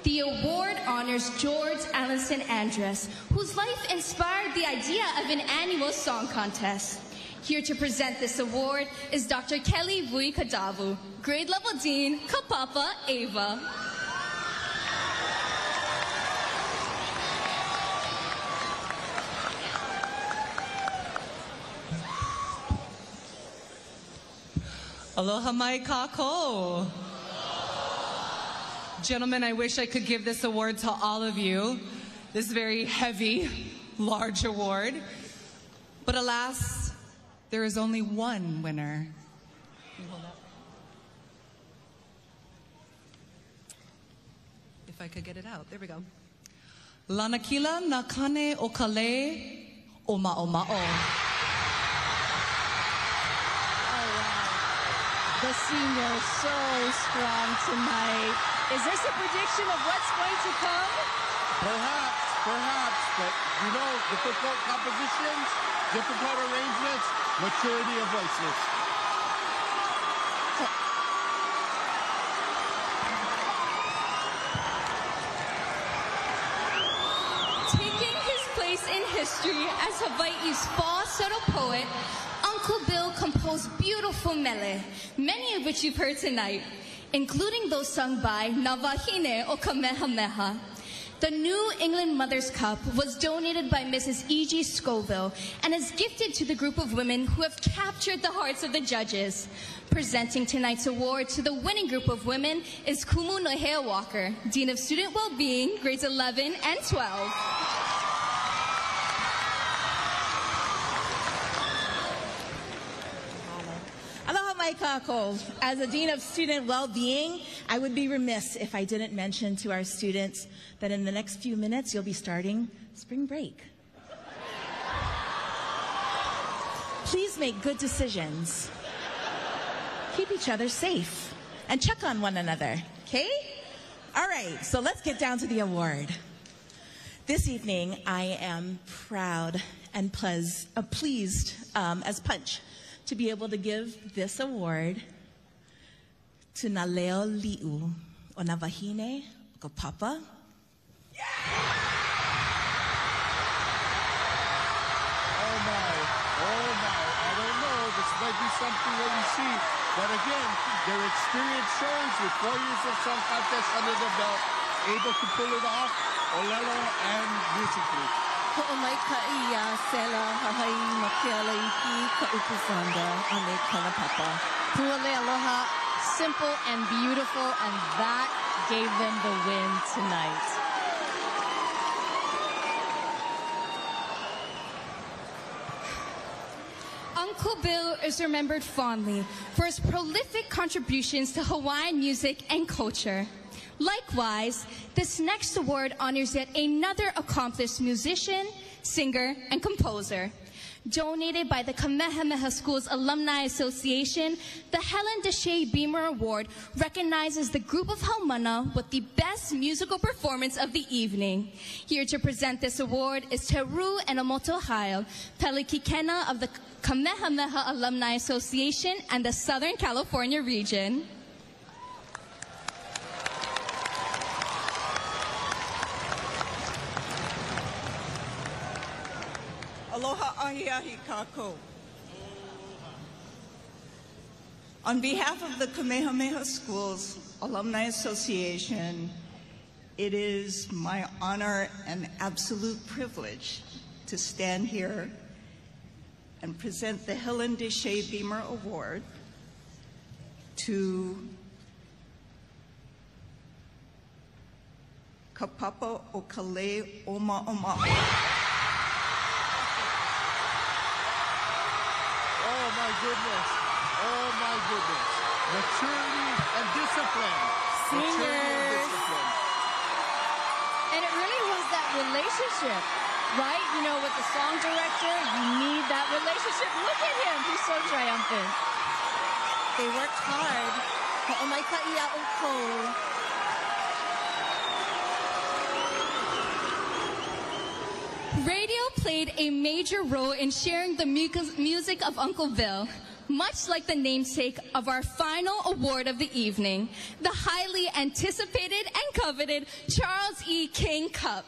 [SPEAKER 7] The award honors George Allenson Andress, whose life inspired the idea of an annual song contest. Here to present this award is Dr. Kelly Vui Kadavu, grade level dean, Kapapa Ava.
[SPEAKER 24] Aloha mai kako. Gentlemen, I wish I could give this award to all of you, this very heavy, large award. But alas, there is only one winner. If I could get it out, there we go. Lanakila nakane o kale o ma'o.
[SPEAKER 13] The seniors so strong tonight. Is this a prediction of what's going to come?
[SPEAKER 5] Perhaps, but you know, difficult compositions, difficult arrangements, maturity of voices.
[SPEAKER 7] Taking his place in history as Hawaii's falsetto poet, Uncle Bill composed beautiful mele, many of which you've heard tonight, including those sung by Nawahine o Kamehameha. The New England Mother's Cup was donated by Mrs. E.G. Scoville and is gifted to the group of women who have captured the hearts of the judges. Presenting tonight's award to the winning group of women is Kumu Nohea Walker, Dean of Student Wellbeing, grades 11 and 12.
[SPEAKER 13] As a Dean of Student Wellbeing, I would be remiss if I didn't mention to our students that in the next few minutes you'll be starting spring break. Please make good decisions. Keep each other safe and check on one another, okay? All right, so let's get down to the award. This evening, I am proud and pleased as punch to be able to give this award to Naleo Li'u o Nawahine o Papa.
[SPEAKER 5] Oh my. something that we see. But again, their experience shows with 4 years of song contest under the belt, able to pull it off, olelo and musically.
[SPEAKER 3] Ho'omaikai ia sela Hawaii makeala iki ka upusanga ane kanapapa.
[SPEAKER 2] Puale aloha, simple and beautiful, and that gave them the win tonight.
[SPEAKER 7] Uncle Bill is remembered fondly for his prolific contributions to Hawaiian music and culture. Likewise, this next award honors yet another accomplished musician, singer, and composer. Donated by the Kamehameha Schools Alumni Association, the Helen Deshay Beamer Award recognizes the group of Haumana with the best musical performance of the evening. Here to present this award is Teru Enomoto Haile, Peliki Kehena of the Kamehameha Alumni Association and the Southern California region.
[SPEAKER 14] Aloha ahi ahi kako. On behalf of the Kamehameha Schools Alumni Association, it is my honor and absolute privilege to stand here and present the Helen Deshay Beamer Award to Kapapa Okale Oma Oma.
[SPEAKER 5] Oh my goodness. Oh my goodness. Maturity and discipline.
[SPEAKER 2] Singers. And it really was that relationship, right? You know, with the song director, you need that relationship. Look at him. He's so triumphant.
[SPEAKER 3] They worked hard. Ho'omaikai ia oko.
[SPEAKER 7] Radio played a major role in sharing the music of Uncle Bill, much like the namesake of our final award of the evening, the highly anticipated and coveted Charles E. King Cup.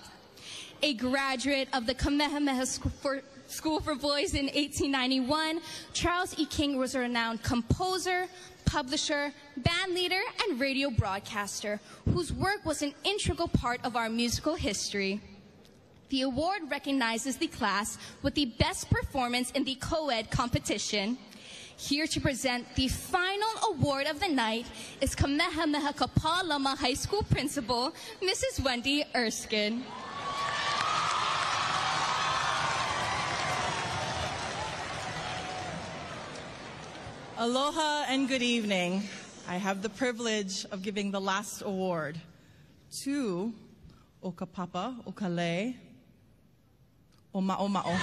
[SPEAKER 7] A graduate of the Kamehameha School for Boys in 1891, Charles E. King was a renowned composer, publisher, band leader, and radio broadcaster, whose work was an integral part of our musical history. The award recognizes the class with the best performance in the co-ed competition. Here to present the final award of the night is Kamehameha Kapālama High School Principal, Mrs. Wendy Erskine.
[SPEAKER 15] Aloha and good evening. I have the privilege of giving the last award to Okapapa Okale Oma'oma'o.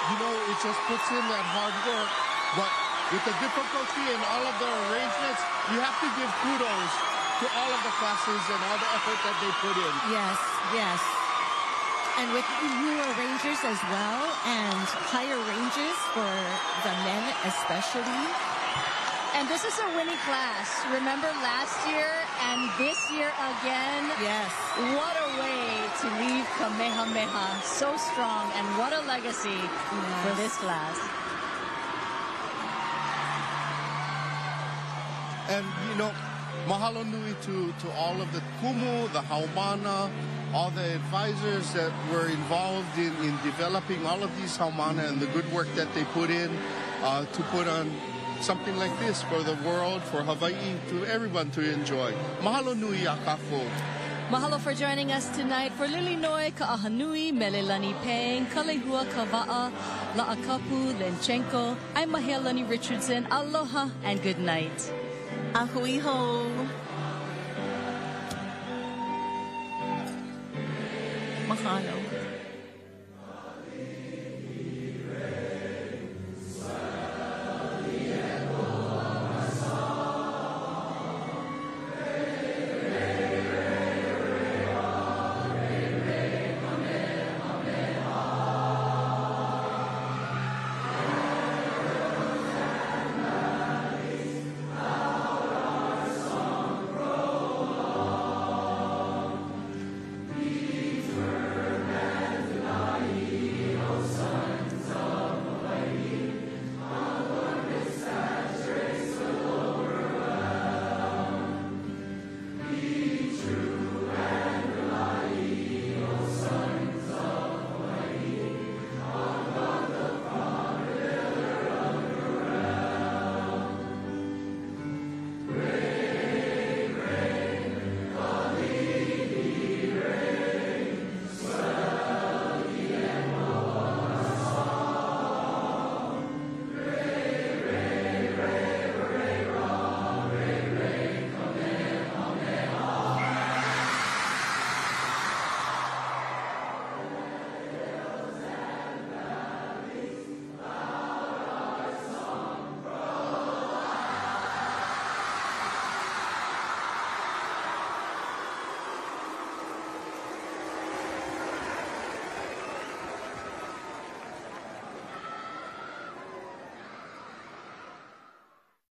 [SPEAKER 5] You know, it just puts in that hard work, but with the difficulty and all of the arrangements, you have to give kudos to all of the classes and all the effort that they put in.
[SPEAKER 3] Yes, yes. And with new arrangers as well, and higher ranges for the men especially.
[SPEAKER 2] And this is a winning class. Remember last year and this year again?
[SPEAKER 15] Yes.
[SPEAKER 2] What a way to leave Kamehameha so strong, and what a legacy for this class.
[SPEAKER 5] And, you know, mahalo nui to all of the kumu, the haumana, all the advisors that were involved in developing all of these haumana and the good work that they put in to put on something like this for the world, for Hawaii, to everyone to enjoy. Mahalo nui a kako.
[SPEAKER 2] Mahalo for joining us tonight. For Lilinoi, Ka'ahanui, Melelani Pang, Kalehua Kava'a, La'akapu, Lenchenko, I'm Mahealani Richardson. Aloha and good night.
[SPEAKER 3] Ahuiho. Mahalo.